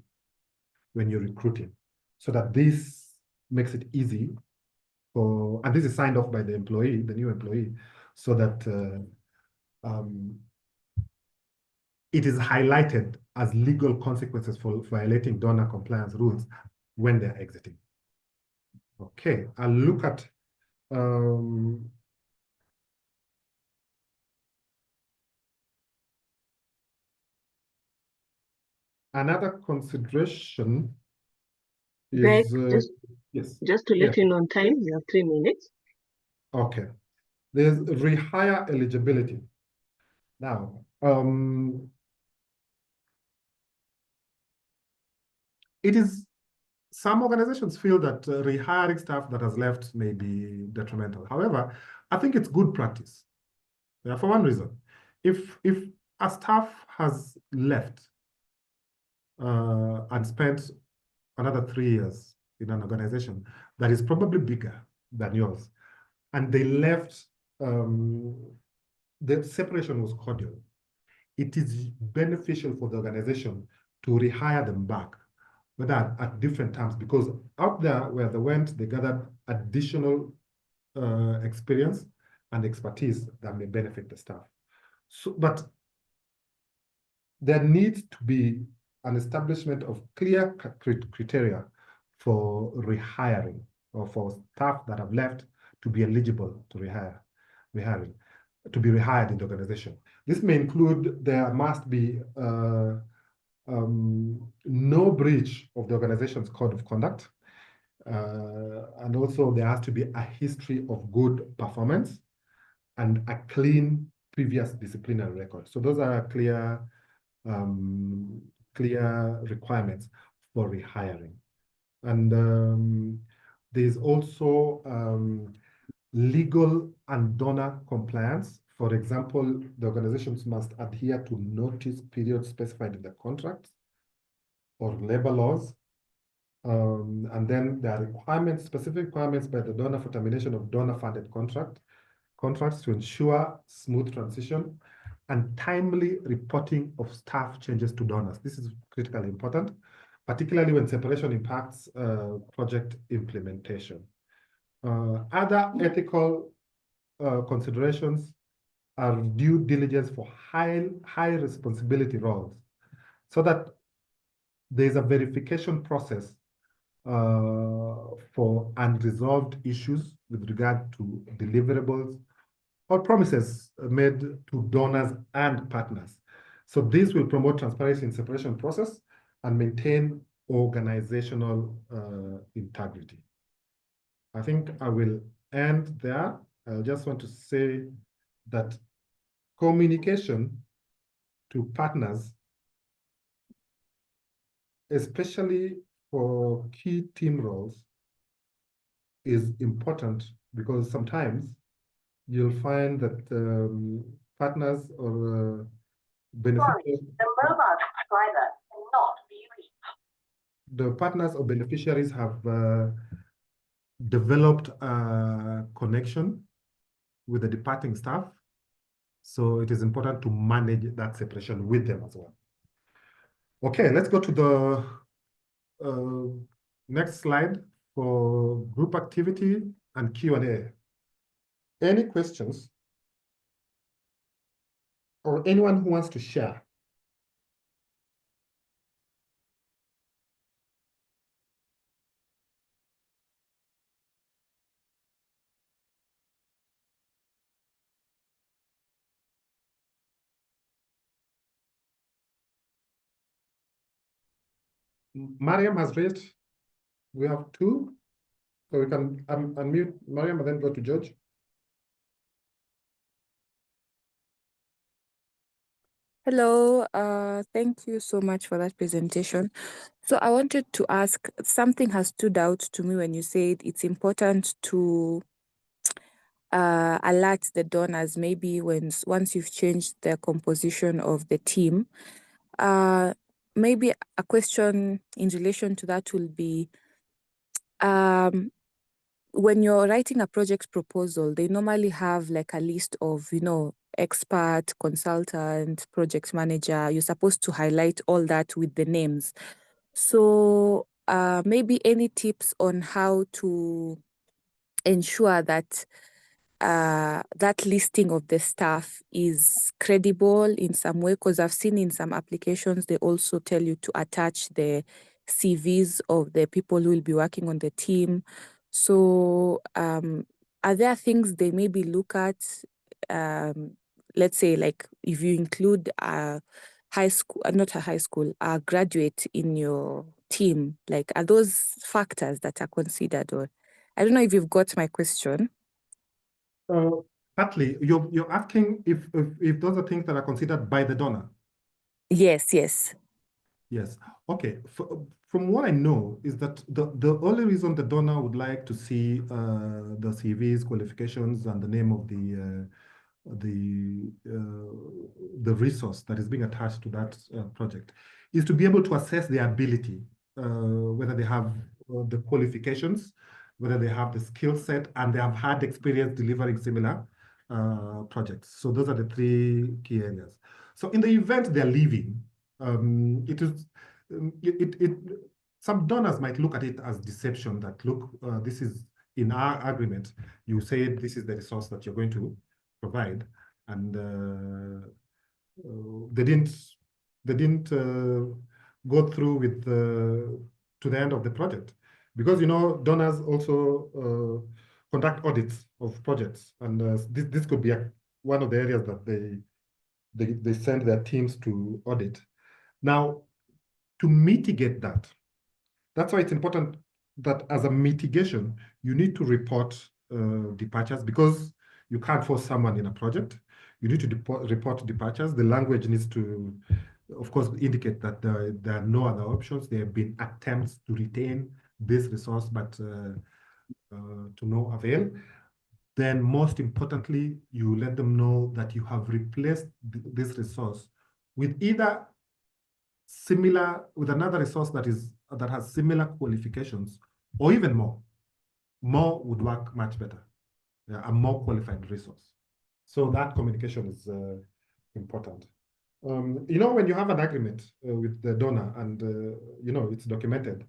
when you're recruiting, so that this makes it easy for, and this is signed off by the employee, the new employee, so that it is highlighted as legal consequences for violating donor compliance rules when they're exiting. Okay, I'll look at another consideration Greg, is yes. Just to let you know on time, you have 3 minutes. Okay. There's rehire eligibility. Now, it is, some organizations feel that rehiring staff that has left may be detrimental. However, I think it's good practice. Yeah, for one reason. If a staff has left and spent another 3 years in an organization that is probably bigger than yours, and they left, the separation was cordial. It is beneficial for the organization to rehire them back, whether at different times, because out there where they went, they gathered additional experience and expertise that may benefit the staff. So, but there needs to be an establishment of clear criteria for rehiring, or for staff that have left to be eligible to rehiring, to be rehired in the organization. This may include, there must be no breach of the organization's code of conduct. And also there has to be a history of good performance and a clean previous disciplinary record. So those are clear requirements for rehiring. And there's also legal and donor compliance. For example, the organizations must adhere to notice periods specified in the contracts or labor laws. And then there are requirements, specific requirements by the donor for termination of donor-funded contracts to ensure smooth transition and timely reporting of staff changes to donors. This is critically important, particularly when separation impacts project implementation. Other ethical considerations are due diligence for high responsibility roles, so that there's a verification process for unresolved issues with regard to deliverables or promises made to donors and partners. So this will promote transparency in separation process and maintain organizational integrity. I think I will end there. I just want to say that communication to partners, especially for key team roles, is important, because sometimes you'll find that partners or beneficiaries, the mobile subscriber cannot be reached. The partners or beneficiaries have developed a connection with the departing staff. So it is important to manage that separation with them as well. Okay, let's go to the next slide for group activity and Q&A. Any questions? Or anyone who wants to share? Mariam has raised. We have two. So we can unmute Mariam and then go to George. Hello, thank you so much for that presentation. So I wanted to ask, something has stood out to me when you said it's important to alert the donors, maybe once you've changed the composition of the team. Maybe a question in relation to that will be, when you're writing a project proposal, they normally have like a list of, expert, consultant, project manager. You're supposed to highlight all that with the names. So maybe any tips on how to ensure that that listing of the staff is credible in some way? Because I've seen in some applications, they also tell you to attach the CVs of the people who will be working on the team. So are there things they maybe look at? Let's say, like, if you include a graduate in your team, like, are those factors that are considered? Or I don't know if you've got my question. Partly, you're asking if those are things that are considered by the donor. Yes. Yes. Okay. From what I know is that the only reason the donor would like to see the CVs, qualifications, and the name of the resource that is being attached to that project is to be able to assess their ability, whether they have the qualifications, whether they have the skill set, and they have had experience delivering similar projects. So those are the three key areas. So in the event they're leaving, some donors might look at it as deception, that look, this is in our agreement, you say this is the resource that you're going to provide, and they didn't go through with to the end of the project, because donors also conduct audits of projects, and this could be one of the areas that they send their teams to audit. Now, to mitigate that, that's why it's important that as a mitigation, you need to report departures, because you can't force someone in a project. You need to report departures. The language needs to, of course, indicate that there are no other options. There have been attempts to retain this resource, but to no avail. Then most importantly, you let them know that you have replaced this resource with either with another resource that has similar qualifications, or even more. More would work much better. A more qualified resource. So that communication is important. When you have an agreement with the donor, and it's documented,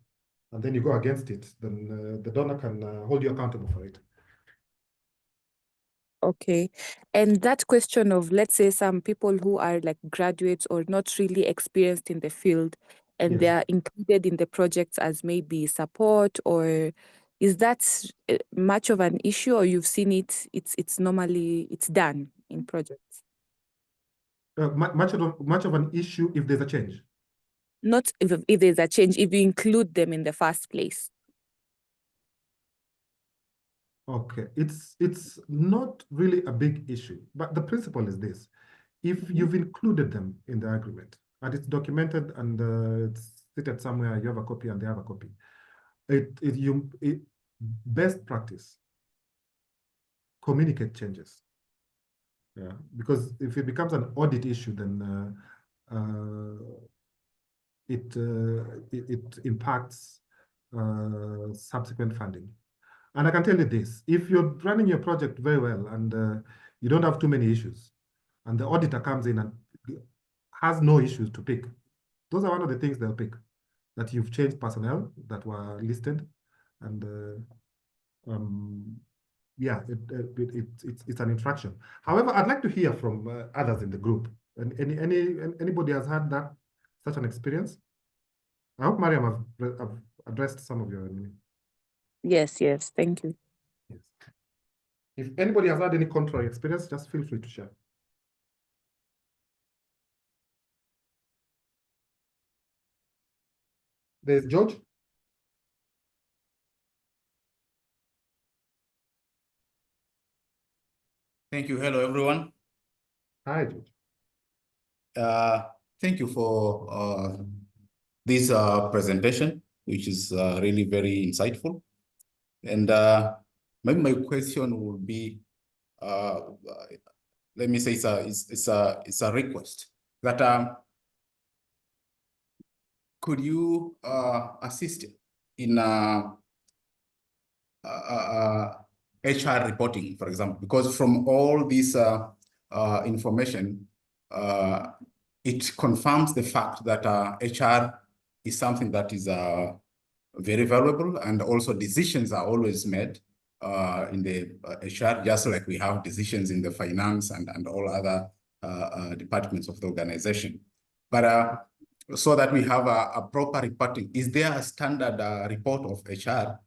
and then you go against it, then the donor can hold you accountable for it. Okay. And that question of, let's say, some people who are like graduates or not really experienced in the field, and they are included in the projects as maybe support, or is that much of an issue, or you've seen it's normally done in projects? Much of an issue if there's a change? Not if there's a change, if you include them in the first place. Okay, it's not really a big issue, but the principle is this: if you've included them in the agreement and it's documented and it's stated somewhere, you have a copy and they have a copy. Best practice: communicate changes. Yeah, because if it becomes an audit issue, then it impacts subsequent funding. And I can tell you this: if you're running your project very well and you don't have too many issues, and the auditor comes in and has no issues to pick, those are one of the things they'll pick, that you've changed personnel that were listed, and yeah, it's an infraction. However, I'd like to hear from others in the group. And anybody has had such an experience? I hope, Mariam, I've addressed some of your. Yes, thank you. Yes. If anybody has had any contrary experience, just feel free to share. There's George. Thank you. Hello, everyone. Hi, George. Thank you for this presentation, which is really very insightful. And maybe my question would be, let me say it's a request that could you assist in HR reporting, for example, because from all this information, it confirms the fact that HR is something that is very valuable, and also decisions are always made in the HR, just like we have decisions in the finance and all other departments of the organization. But so that we have a proper reporting, is there a standard report of HR?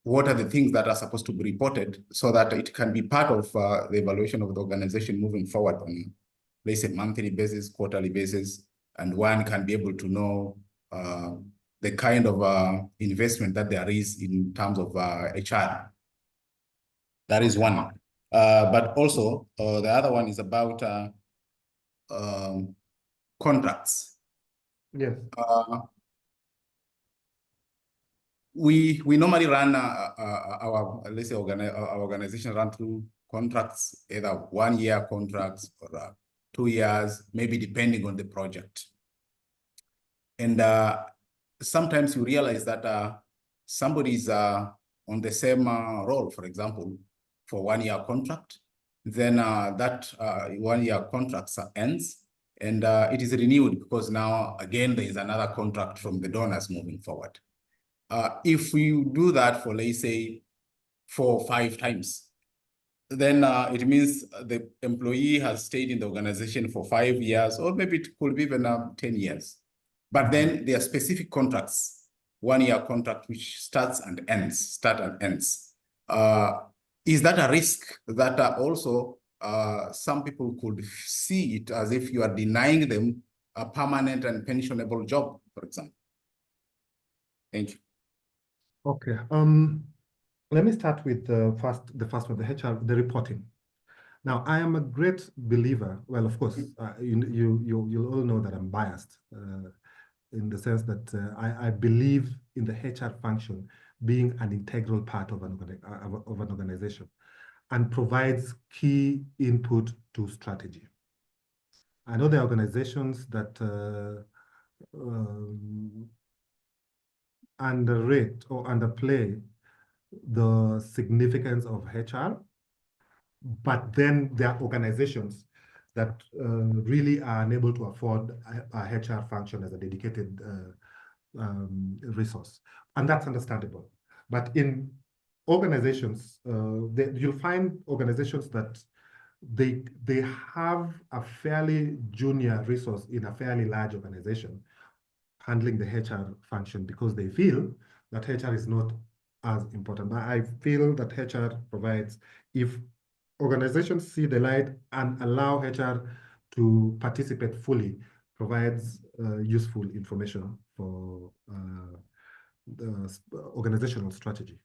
What are the things that are supposed to be reported so that it can be part of the evaluation of the organization moving forward on, let's say, monthly basis, quarterly basis, and one can be able to know the kind of investment that there is in terms of HR. That is one. But also, the other one is about contracts. Yes. We normally run let's say our organization run through contracts, either 1 year contracts or 2 years, maybe depending on the project. And sometimes you realize that somebody is on the same role, for example, for 1 year contract, then that 1 year contract ends, and it is renewed because now again there is another contract from the donors moving forward. If we do that for, let's say, 4 or 5 times, then it means the employee has stayed in the organization for 5 years, or maybe it could be even 10 years. But then there are specific contracts, 1 year contract, which starts and ends, is that a risk that also some people could see it as if you are denying them a permanent and pensionable job, for example? Thank you. Okay. Let me start with the first one, the HR, the reporting. Now, I am a great believer. Well, of course, you'll all know that I'm biased in the sense that I believe in the HR function being an integral part of an organization and provides key input to strategy. I know there are organizations that underrate or underplay the significance of HR, but then there are organizations that really are unable to afford a HR function as a dedicated resource, and that's understandable. But in organizations, you'll find organizations that they have a fairly junior resource in a fairly large organization handling the HR function because they feel that HR is not as important. But I feel that HR provides, if organizations see the light and allow HR to participate fully, provides useful information for the organizational strategy.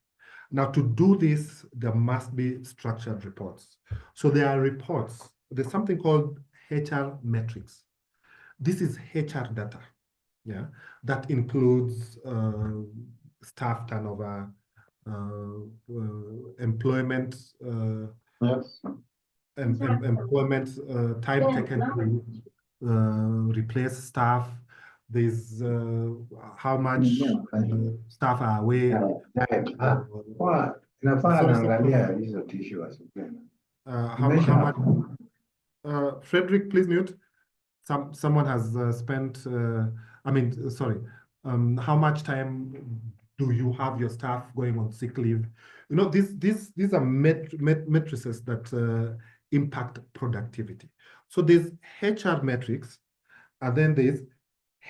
Now, to do this, there must be structured reports. So there are reports. There's something called HR metrics. This is HR data, yeah, that includes staff turnover, employment, employment time taken to replace staff. There's how much staff are away. How much? Frederick, please mute. Someone has spent. Sorry. How much time do you have your staff going on sick leave? You know, these are matrices that impact productivity. So there's HR metrics, and then there's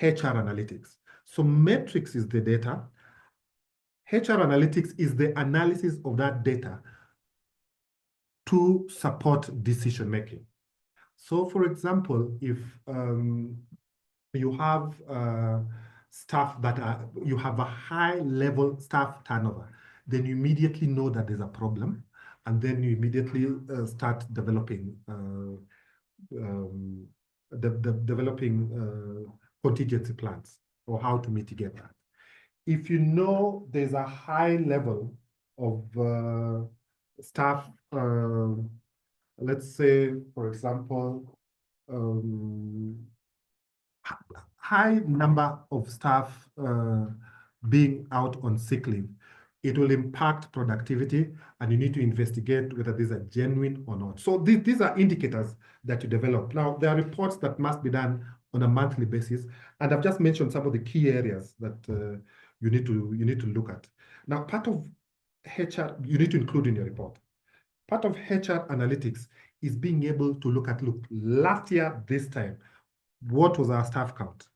HR analytics. So metrics is the data. HR analytics is the analysis of that data to support decision making. So, for example, if you have staff that you have a high level staff turnover, then you immediately know that there's a problem, and then you immediately start developing contingency plans or how to mitigate that. If you know there's a high level of staff, let's say, for example, high number of staff being out on sick leave, it will impact productivity, and you need to investigate whether these are genuine or not. So these are indicators that you develop. Now, there are reports that must be done on a monthly basis, and I've just mentioned some of the key areas that you need to look at. Now, part of HR you need to include in your report. Part of HR analytics is being able to look, last year, this time, what was our staff count?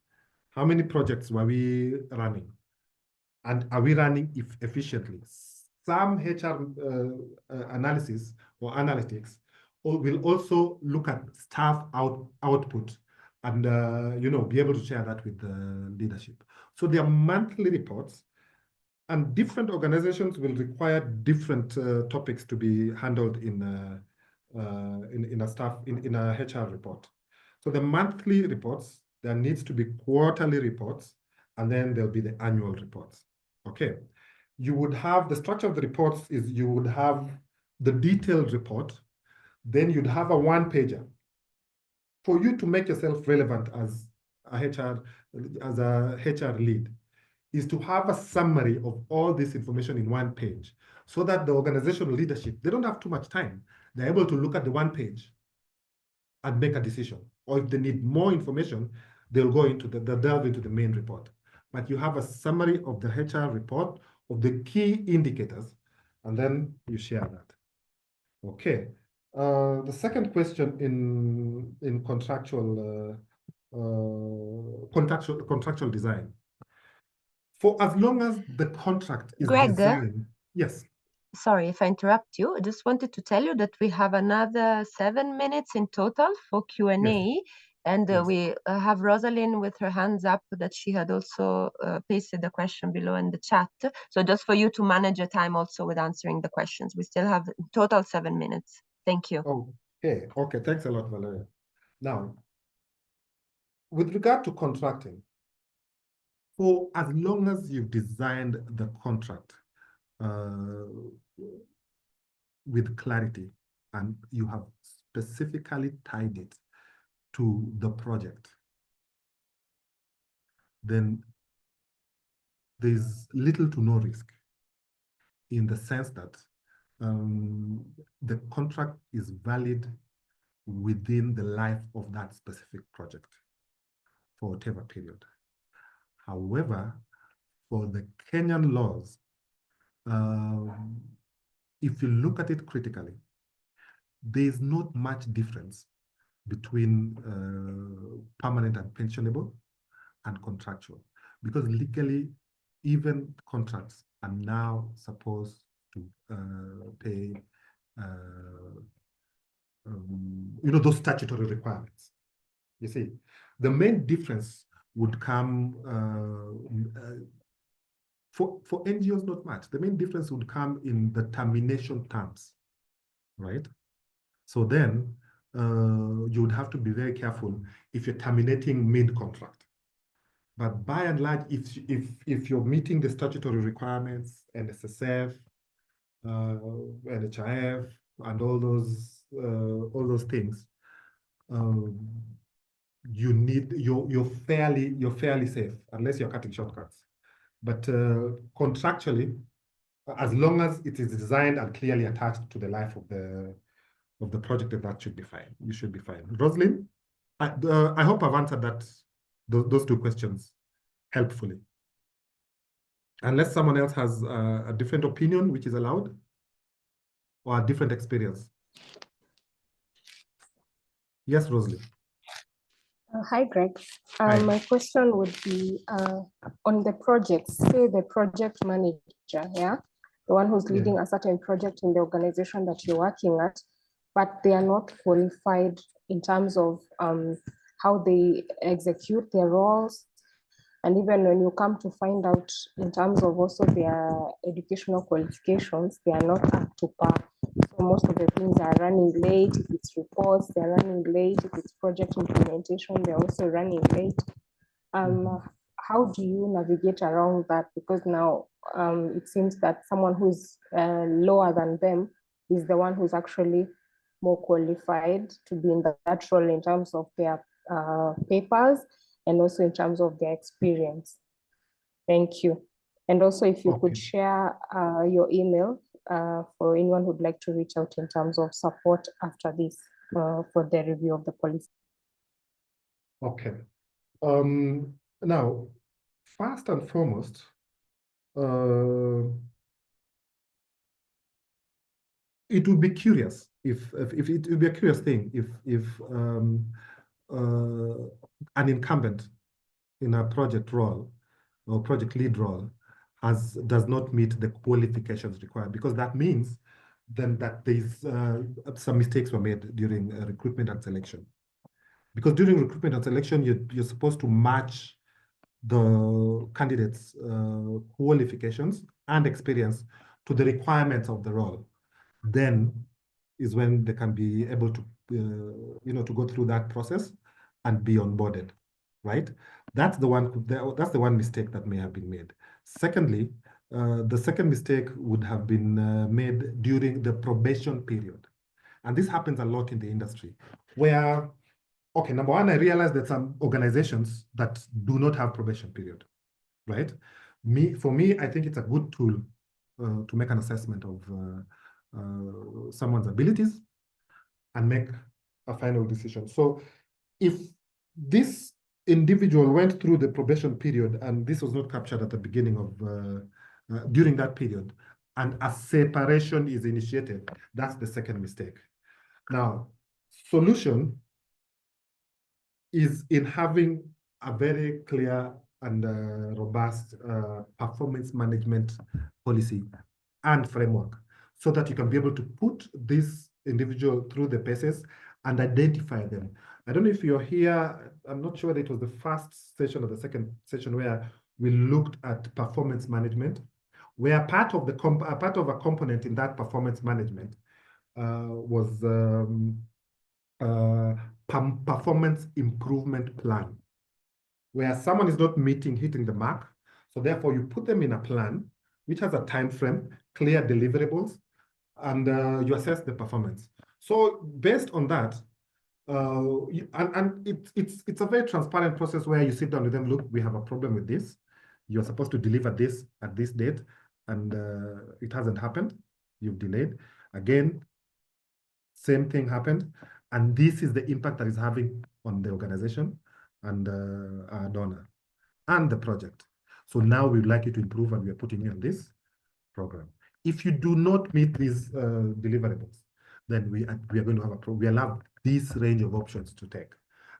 How many projects were we running? And are we running efficiently? Some HR analysis or analytics will also look at staff output and be able to share that with the leadership. So there are monthly reports, and different organizations will require different topics to be handled in a HR report. So the monthly reports, there needs to be quarterly reports, and then there'll be the annual reports. Okay, you would have the structure of the reports is you would have the detailed report, then you'd have a one-pager. For you to make yourself relevant as a HR as a HR lead, is to have a summary of all this information in one page so that the organizational leadership, they don't have too much time. They're able to look at the one page and make a decision. Or if they need more information, they'll delve into the main report. But you have a summary of the HR report of the key indicators, and then you share that. Okay. The second question in contractual design. For as long as the contract is Greg, designed, yes. Sorry if I interrupt you. I just wanted to tell you that we have another 7 minutes in total for Q&A. Yes. And Yes. we have Rosalind with her hands up that she had also pasted the question below in the chat. So just for you to manage your time also with answering the questions. We still have total 7 minutes. Thank you. Okay. Okay. Thanks a lot, Valeria. Now, with regard to contracting, for as long as you've designed the contract with clarity and you have specifically tied it to the project, then there's little to no risk in the sense that the contract is valid within the life of that specific project for whatever period. However, for the Kenyan laws, if you look at it critically, there's not much difference between permanent and pensionable and contractual, because legally, even contracts are now supposed to pay, those statutory requirements. You see, the main difference would come for NGOs, not much. The main difference would come in the termination terms, right? So then you would have to be very careful if you're terminating mid-contract. But by and large, if you're meeting the statutory requirements, NSSF, NHIF, and all those things, you're fairly safe unless you're cutting shortcuts. But contractually, as long as it is designed and clearly attached to the life of the project, that should be fine. You should be fine. Rosalind, I hope I've answered those two questions helpfully. Unless someone else has a different opinion, which is allowed, or a different experience. Yes, Rosalind. Hi, Greg. Hi. My question would be on the project, say the project manager, yeah, the one who's leading a certain project in the organization that you're working at, but they are not qualified in terms of how they execute their roles. And even when you come to find out in terms of also their educational qualifications, they are not up to par. So most of the things are running late. If it's reports, they're running late. If it's project implementation, they're also running late. How do you navigate around that? Because now it seems that someone who's lower than them is the one who's actually more qualified to be in that role in terms of their papers and also in terms of their experience. Thank you. And also if you could share your email for anyone who'd like to reach out in terms of support after this for the review of the policy. Okay. Now, first and foremost, it would be curious if it would be a curious thing if an incumbent in a project role or project lead role does not meet the qualifications required, because that means then that there's some mistakes were made during recruitment and selection. Because during recruitment and selection, you're supposed to match the candidates' qualifications and experience to the requirements of the role. Then is when they can be able to, to go through that process and be onboarded, right? That's the one mistake that may have been made. Secondly, the second mistake would have been made during the probation period. And this happens a lot in the industry, where okay, number one, I realized that some organizations that do not have probation period, right? For me, I think it's a good tool to make an assessment of someone's abilities and make a final decision. So if this individual went through the probation period and this was not captured at the beginning of, during that period, and a separation is initiated, that's the second mistake. Now, solution is in having a very clear and robust performance management policy and framework so that you can be able to put this individual through the paces and identify them. I don't know if you're here, I'm not sure that it was the first session or the second session where we looked at performance management, where part of a component in that performance management was performance improvement plan, where someone is not hitting the mark. So therefore you put them in a plan which has a time frame, clear deliverables, and you assess the performance. So based on that, it's a very transparent process where you sit down with them, look, we have a problem with this. You're supposed to deliver this at this date, and it hasn't happened. You've delayed. Again, same thing happened. And this is the impact that is having on the organization and our donor and the project. So now we'd like you to improve, and we are putting in this program. If you do not meet these deliverables, then we are going to have a problem. We'll have this range of options to take.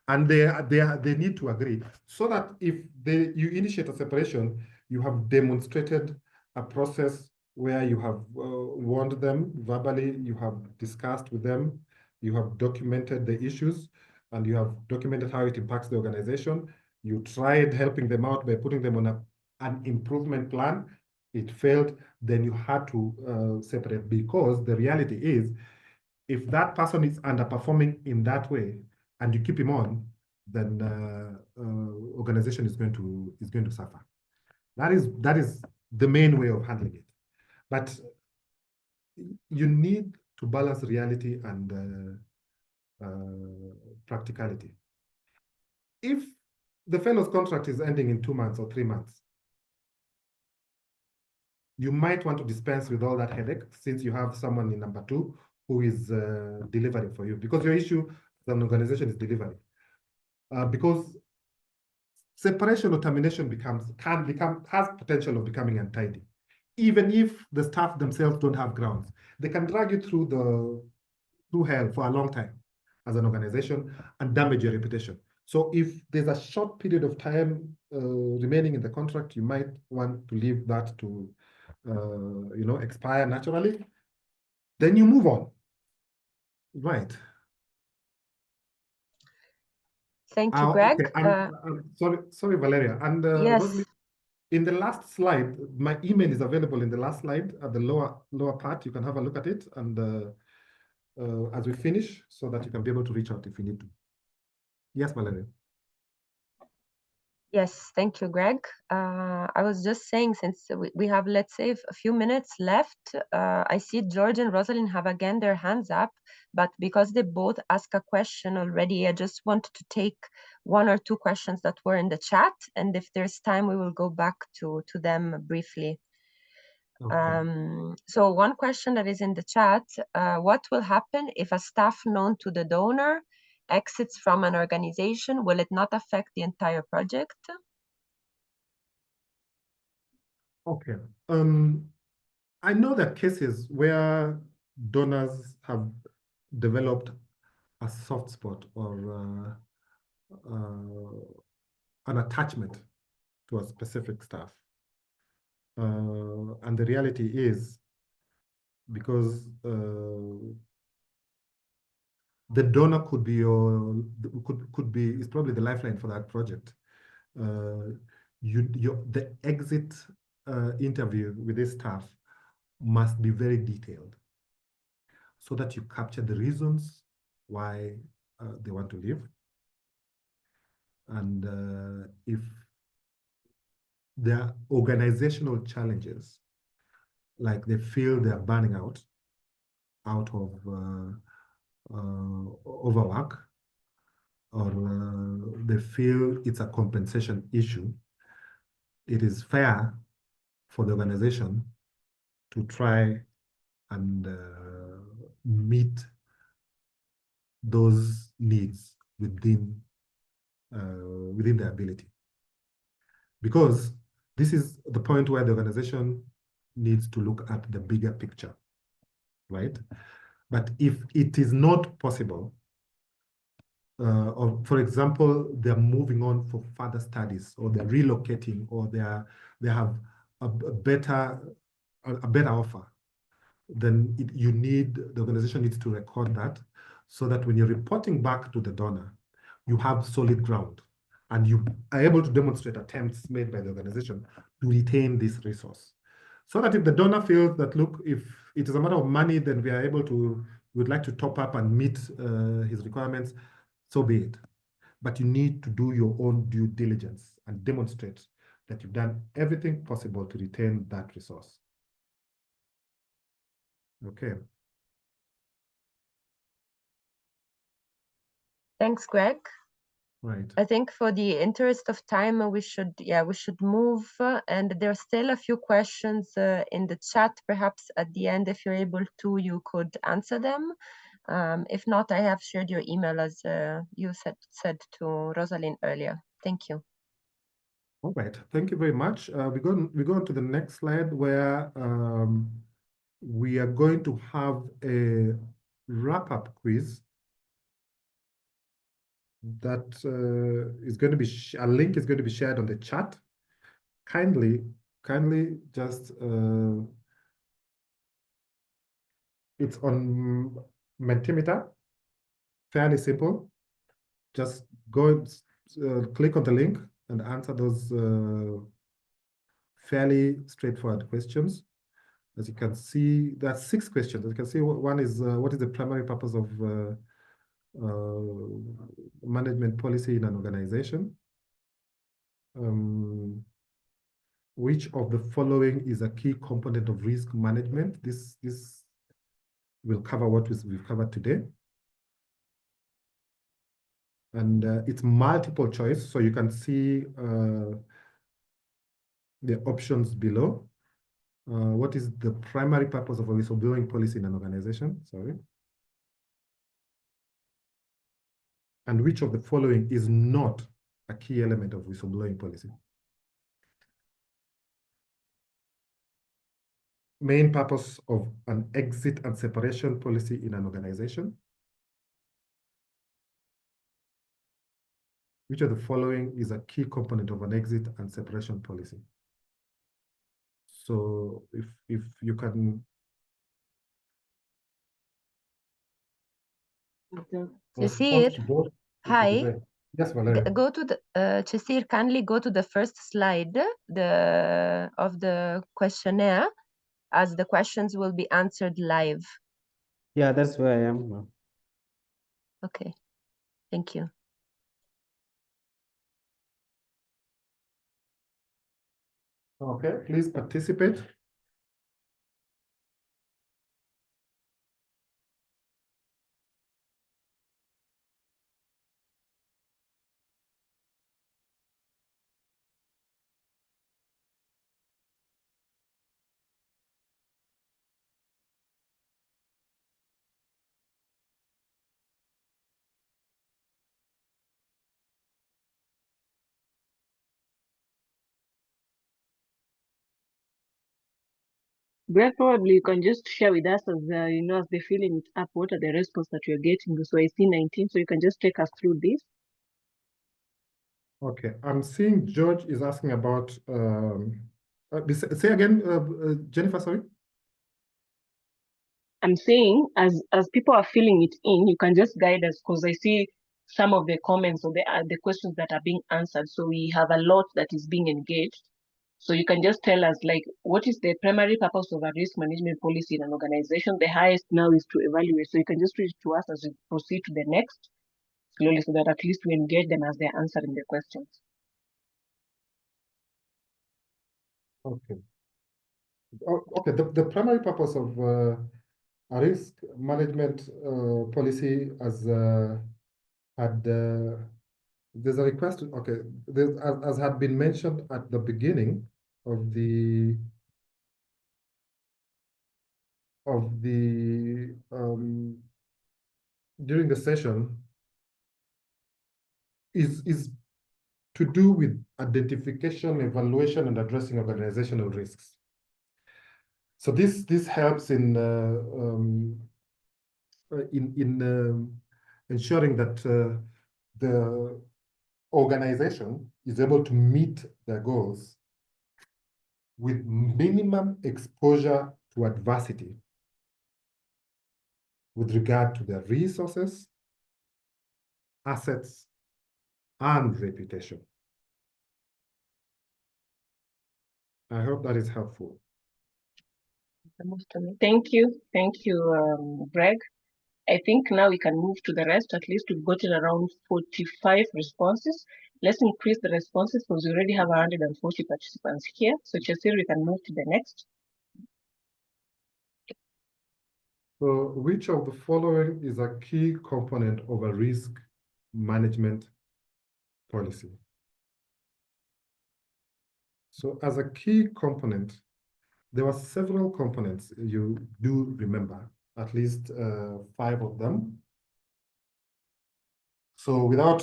And they need to agree so that if you initiate a separation, you have demonstrated a process where you have warned them verbally, you have discussed with them, you have documented the issues, and you have documented how it impacts the organization. You tried helping them out by putting them on an improvement plan. It failed, then you had to separate, because the reality is, if that person is underperforming in that way and you keep him on, then organization is going to suffer. That is the main way of handling it. But you need to balance reality and practicality. If the fellow's contract is ending in 2 months or 3 months, you might want to dispense with all that headache, since you have someone in number 2 who is delivering for you, because your issue as an organization is delivery. Because separation or termination has potential of becoming untidy. Even if the staff themselves don't have grounds, they can drag you through hell for a long time as an organization and damage your reputation. So if there's a short period of time remaining in the contract, you might want to leave that to expire naturally. Then you move on. Right. Thank you, Greg. Okay. Sorry, Valeria. And yes. Rosalie, in the last slide, my email is available in the last slide at the lower part. You can have a look at it, and as we finish, so that you can be able to reach out if you need to. Yes, Valeria. Yes, thank you, Greg. I was just saying, since we have, let's say, a few minutes left, I see George and Rosalind have again their hands up, but because they both asked a question already, I just wanted to take 1 or 2 questions that were in the chat, and if there's time, we will go back to them briefly. Okay. So one question that is in the chat, what will happen if a staff known to the donor exits from an organization? Will it not affect the entire project? Okay. I know that cases where donors have developed a soft spot or an attachment to a specific staff. And the reality is, because the donor could be is probably the lifeline for that project. The exit interview with this staff must be very detailed, so that you capture the reasons why they want to leave, and if there are organizational challenges, like they feel they are burning out of overwork, or they feel it's a compensation issue, it is fair for the organization to try and meet those needs within their ability. Because this is the point where the organization needs to look at the bigger picture, right? But if it is not possible, or for example, they're moving on for further studies, or they're relocating, or they have a better offer, then the organization needs to record that, so that when you're reporting back to the donor, you have solid ground and you are able to demonstrate attempts made by the organization to retain this resource. So that if the donor feels that, look, if it is a matter of money, then we'd like to top up and meet his requirements, so be it. But you need to do your own due diligence and demonstrate that you've done everything possible to retain that resource. Okay. Thanks, Greg. Right. I think for the interest of time, we should move. And there are still a few questions in the chat. Perhaps at the end, if you're able to, you could answer them. If not, I have shared your email as you said to Rosalind earlier. Thank you. All right. Thank you very much. We go on to the next slide, where we are going to have a wrap-up quiz that is going to be a link is going to be shared on the chat. Kindly just it's on Mentimeter. Fairly simple. Just go click on the link and answer those fairly straightforward questions. As you can see, there are 6 questions. As you can see, one is what is the primary purpose of management policy in an organization? Which of the following is a key component of risk management? This will cover what we've covered today. And it's multiple choice, so you can see the options below. What is the primary purpose of a whistleblowing policy in an organization? Sorry. And which of the following is not a key element of whistleblowing policy? Main purpose of an exit and separation policy in an organization? Which of the following is a key component of an exit and separation policy? So if you can... Chesir, hi. Yes, Valeria. Go to the Chesir, kindly go to the first slide of the questionnaire, as the questions will be answered live. Yeah, that's where I am. Okay, thank you. Okay, please participate. Greg, probably you can just share with us as as they're filling it up, what are the responses that you're getting? So I see 19, so you can just take us through this. Okay, I'm seeing George is asking about, say again, Jennifer, sorry? I'm saying as people are filling it in, you can just guide us, because I see some of the comments or the questions that are being answered. So we have a lot that is being engaged. So you can just tell us, like, what is the primary purpose of a risk management policy in an organization? The highest now is to evaluate. So you can just read to us as we proceed to the next slowly, so that at least we engage them as they're answering the questions. Okay. Okay, the primary purpose of a risk management policy, as there's a request. Okay, as had been mentioned at the beginning of the during the session is to do with identification, evaluation, and addressing organizational risks. So this helps in ensuring that the organization is able to meet their goals with minimum exposure to adversity with regard to their resources, assets, and reputation. I hope that is helpful. Thank you, Greg. I think now we can move to the rest. At least we've gotten around 45 responses. Let's increase the responses because we already have 140 participants here. So Chesir, we can move to the next. So which of the following is a key component of a risk management policy? So as a key component, there were several components you do remember, at least 5 of them. So without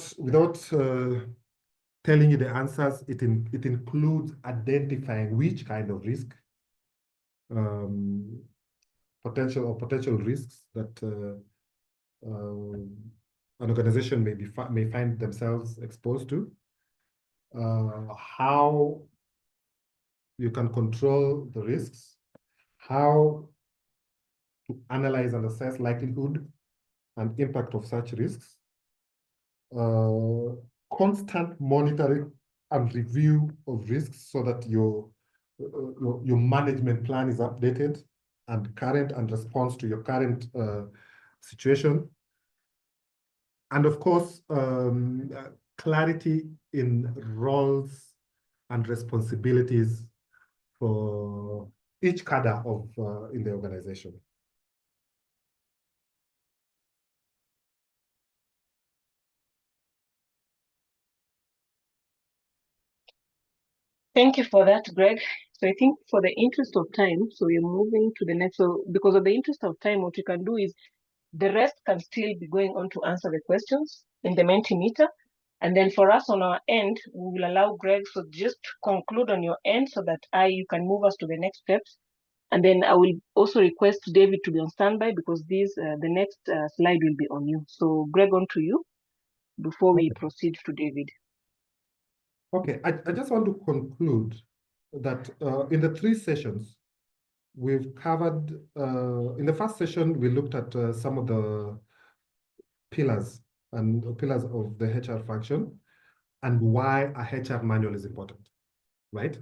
telling you the answers, it includes identifying which kind of risk, potential risks that an organization may find themselves exposed to, how you can control the risks, how to analyze and assess likelihood and impact of such risks, constant monitoring and review of risks so that your management plan is updated and current and responds to your current situation. And of course, clarity in roles and responsibilities for each cadre of in the organization. Thank you for that, Greg. So I think for the interest of time, so we're moving to the next. So because of the interest of time, what we can do is the rest can still be going on to answer the questions in the Mentimeter. And then for us on our end, we will allow Greg, so just conclude on your end so that you can move us to the next steps. And then I will also request David to be on standby because the next slide will be on you. So Greg, on to you before we proceed to David. Okay, I just want to conclude that in the 3 sessions, we've covered, in the first session, we looked at some of the pillars of the HR function and why a HR manual is important, right?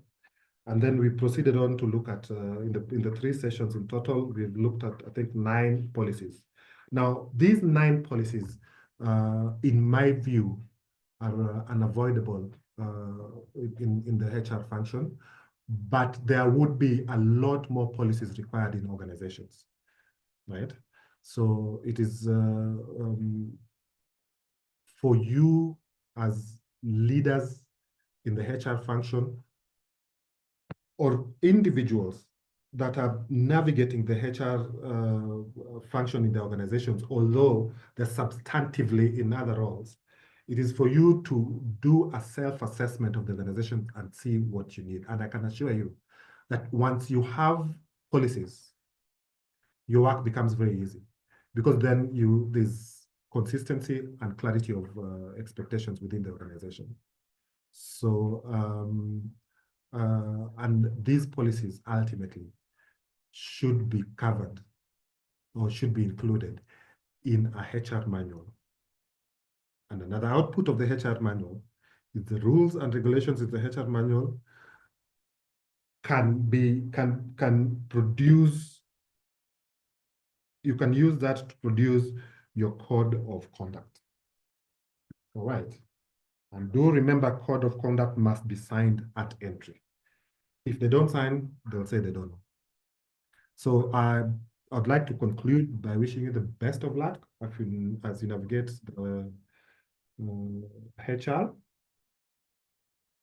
And then we proceeded on to look at, in the 3 sessions in total, we've looked at, I think, 9 policies. Now, these 9 policies, in my view, are unavoidable in the HR function, but there would be a lot more policies required in organizations, right? So it is for you as leaders in the HR function or individuals that are navigating the HR function in the organizations, although they're substantively in other roles, it is for you to do a self-assessment of the organization and see what you need. And I can assure you that once you have policies, your work becomes very easy because then there's consistency and clarity of expectations within the organization. So, and these policies ultimately should be covered or should be included in a HR manual. And another output of the HR manual is the rules and regulations in the HR manual can produce, you can use that to produce your code of conduct. All right. And do remember, code of conduct must be signed at entry. If they don't sign, they'll say they don't know. So I'd like to conclude by wishing you the best of luck as you navigate HR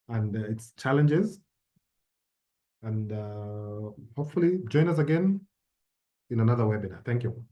and its challenges. And hopefully join us again in another webinar. Thank you.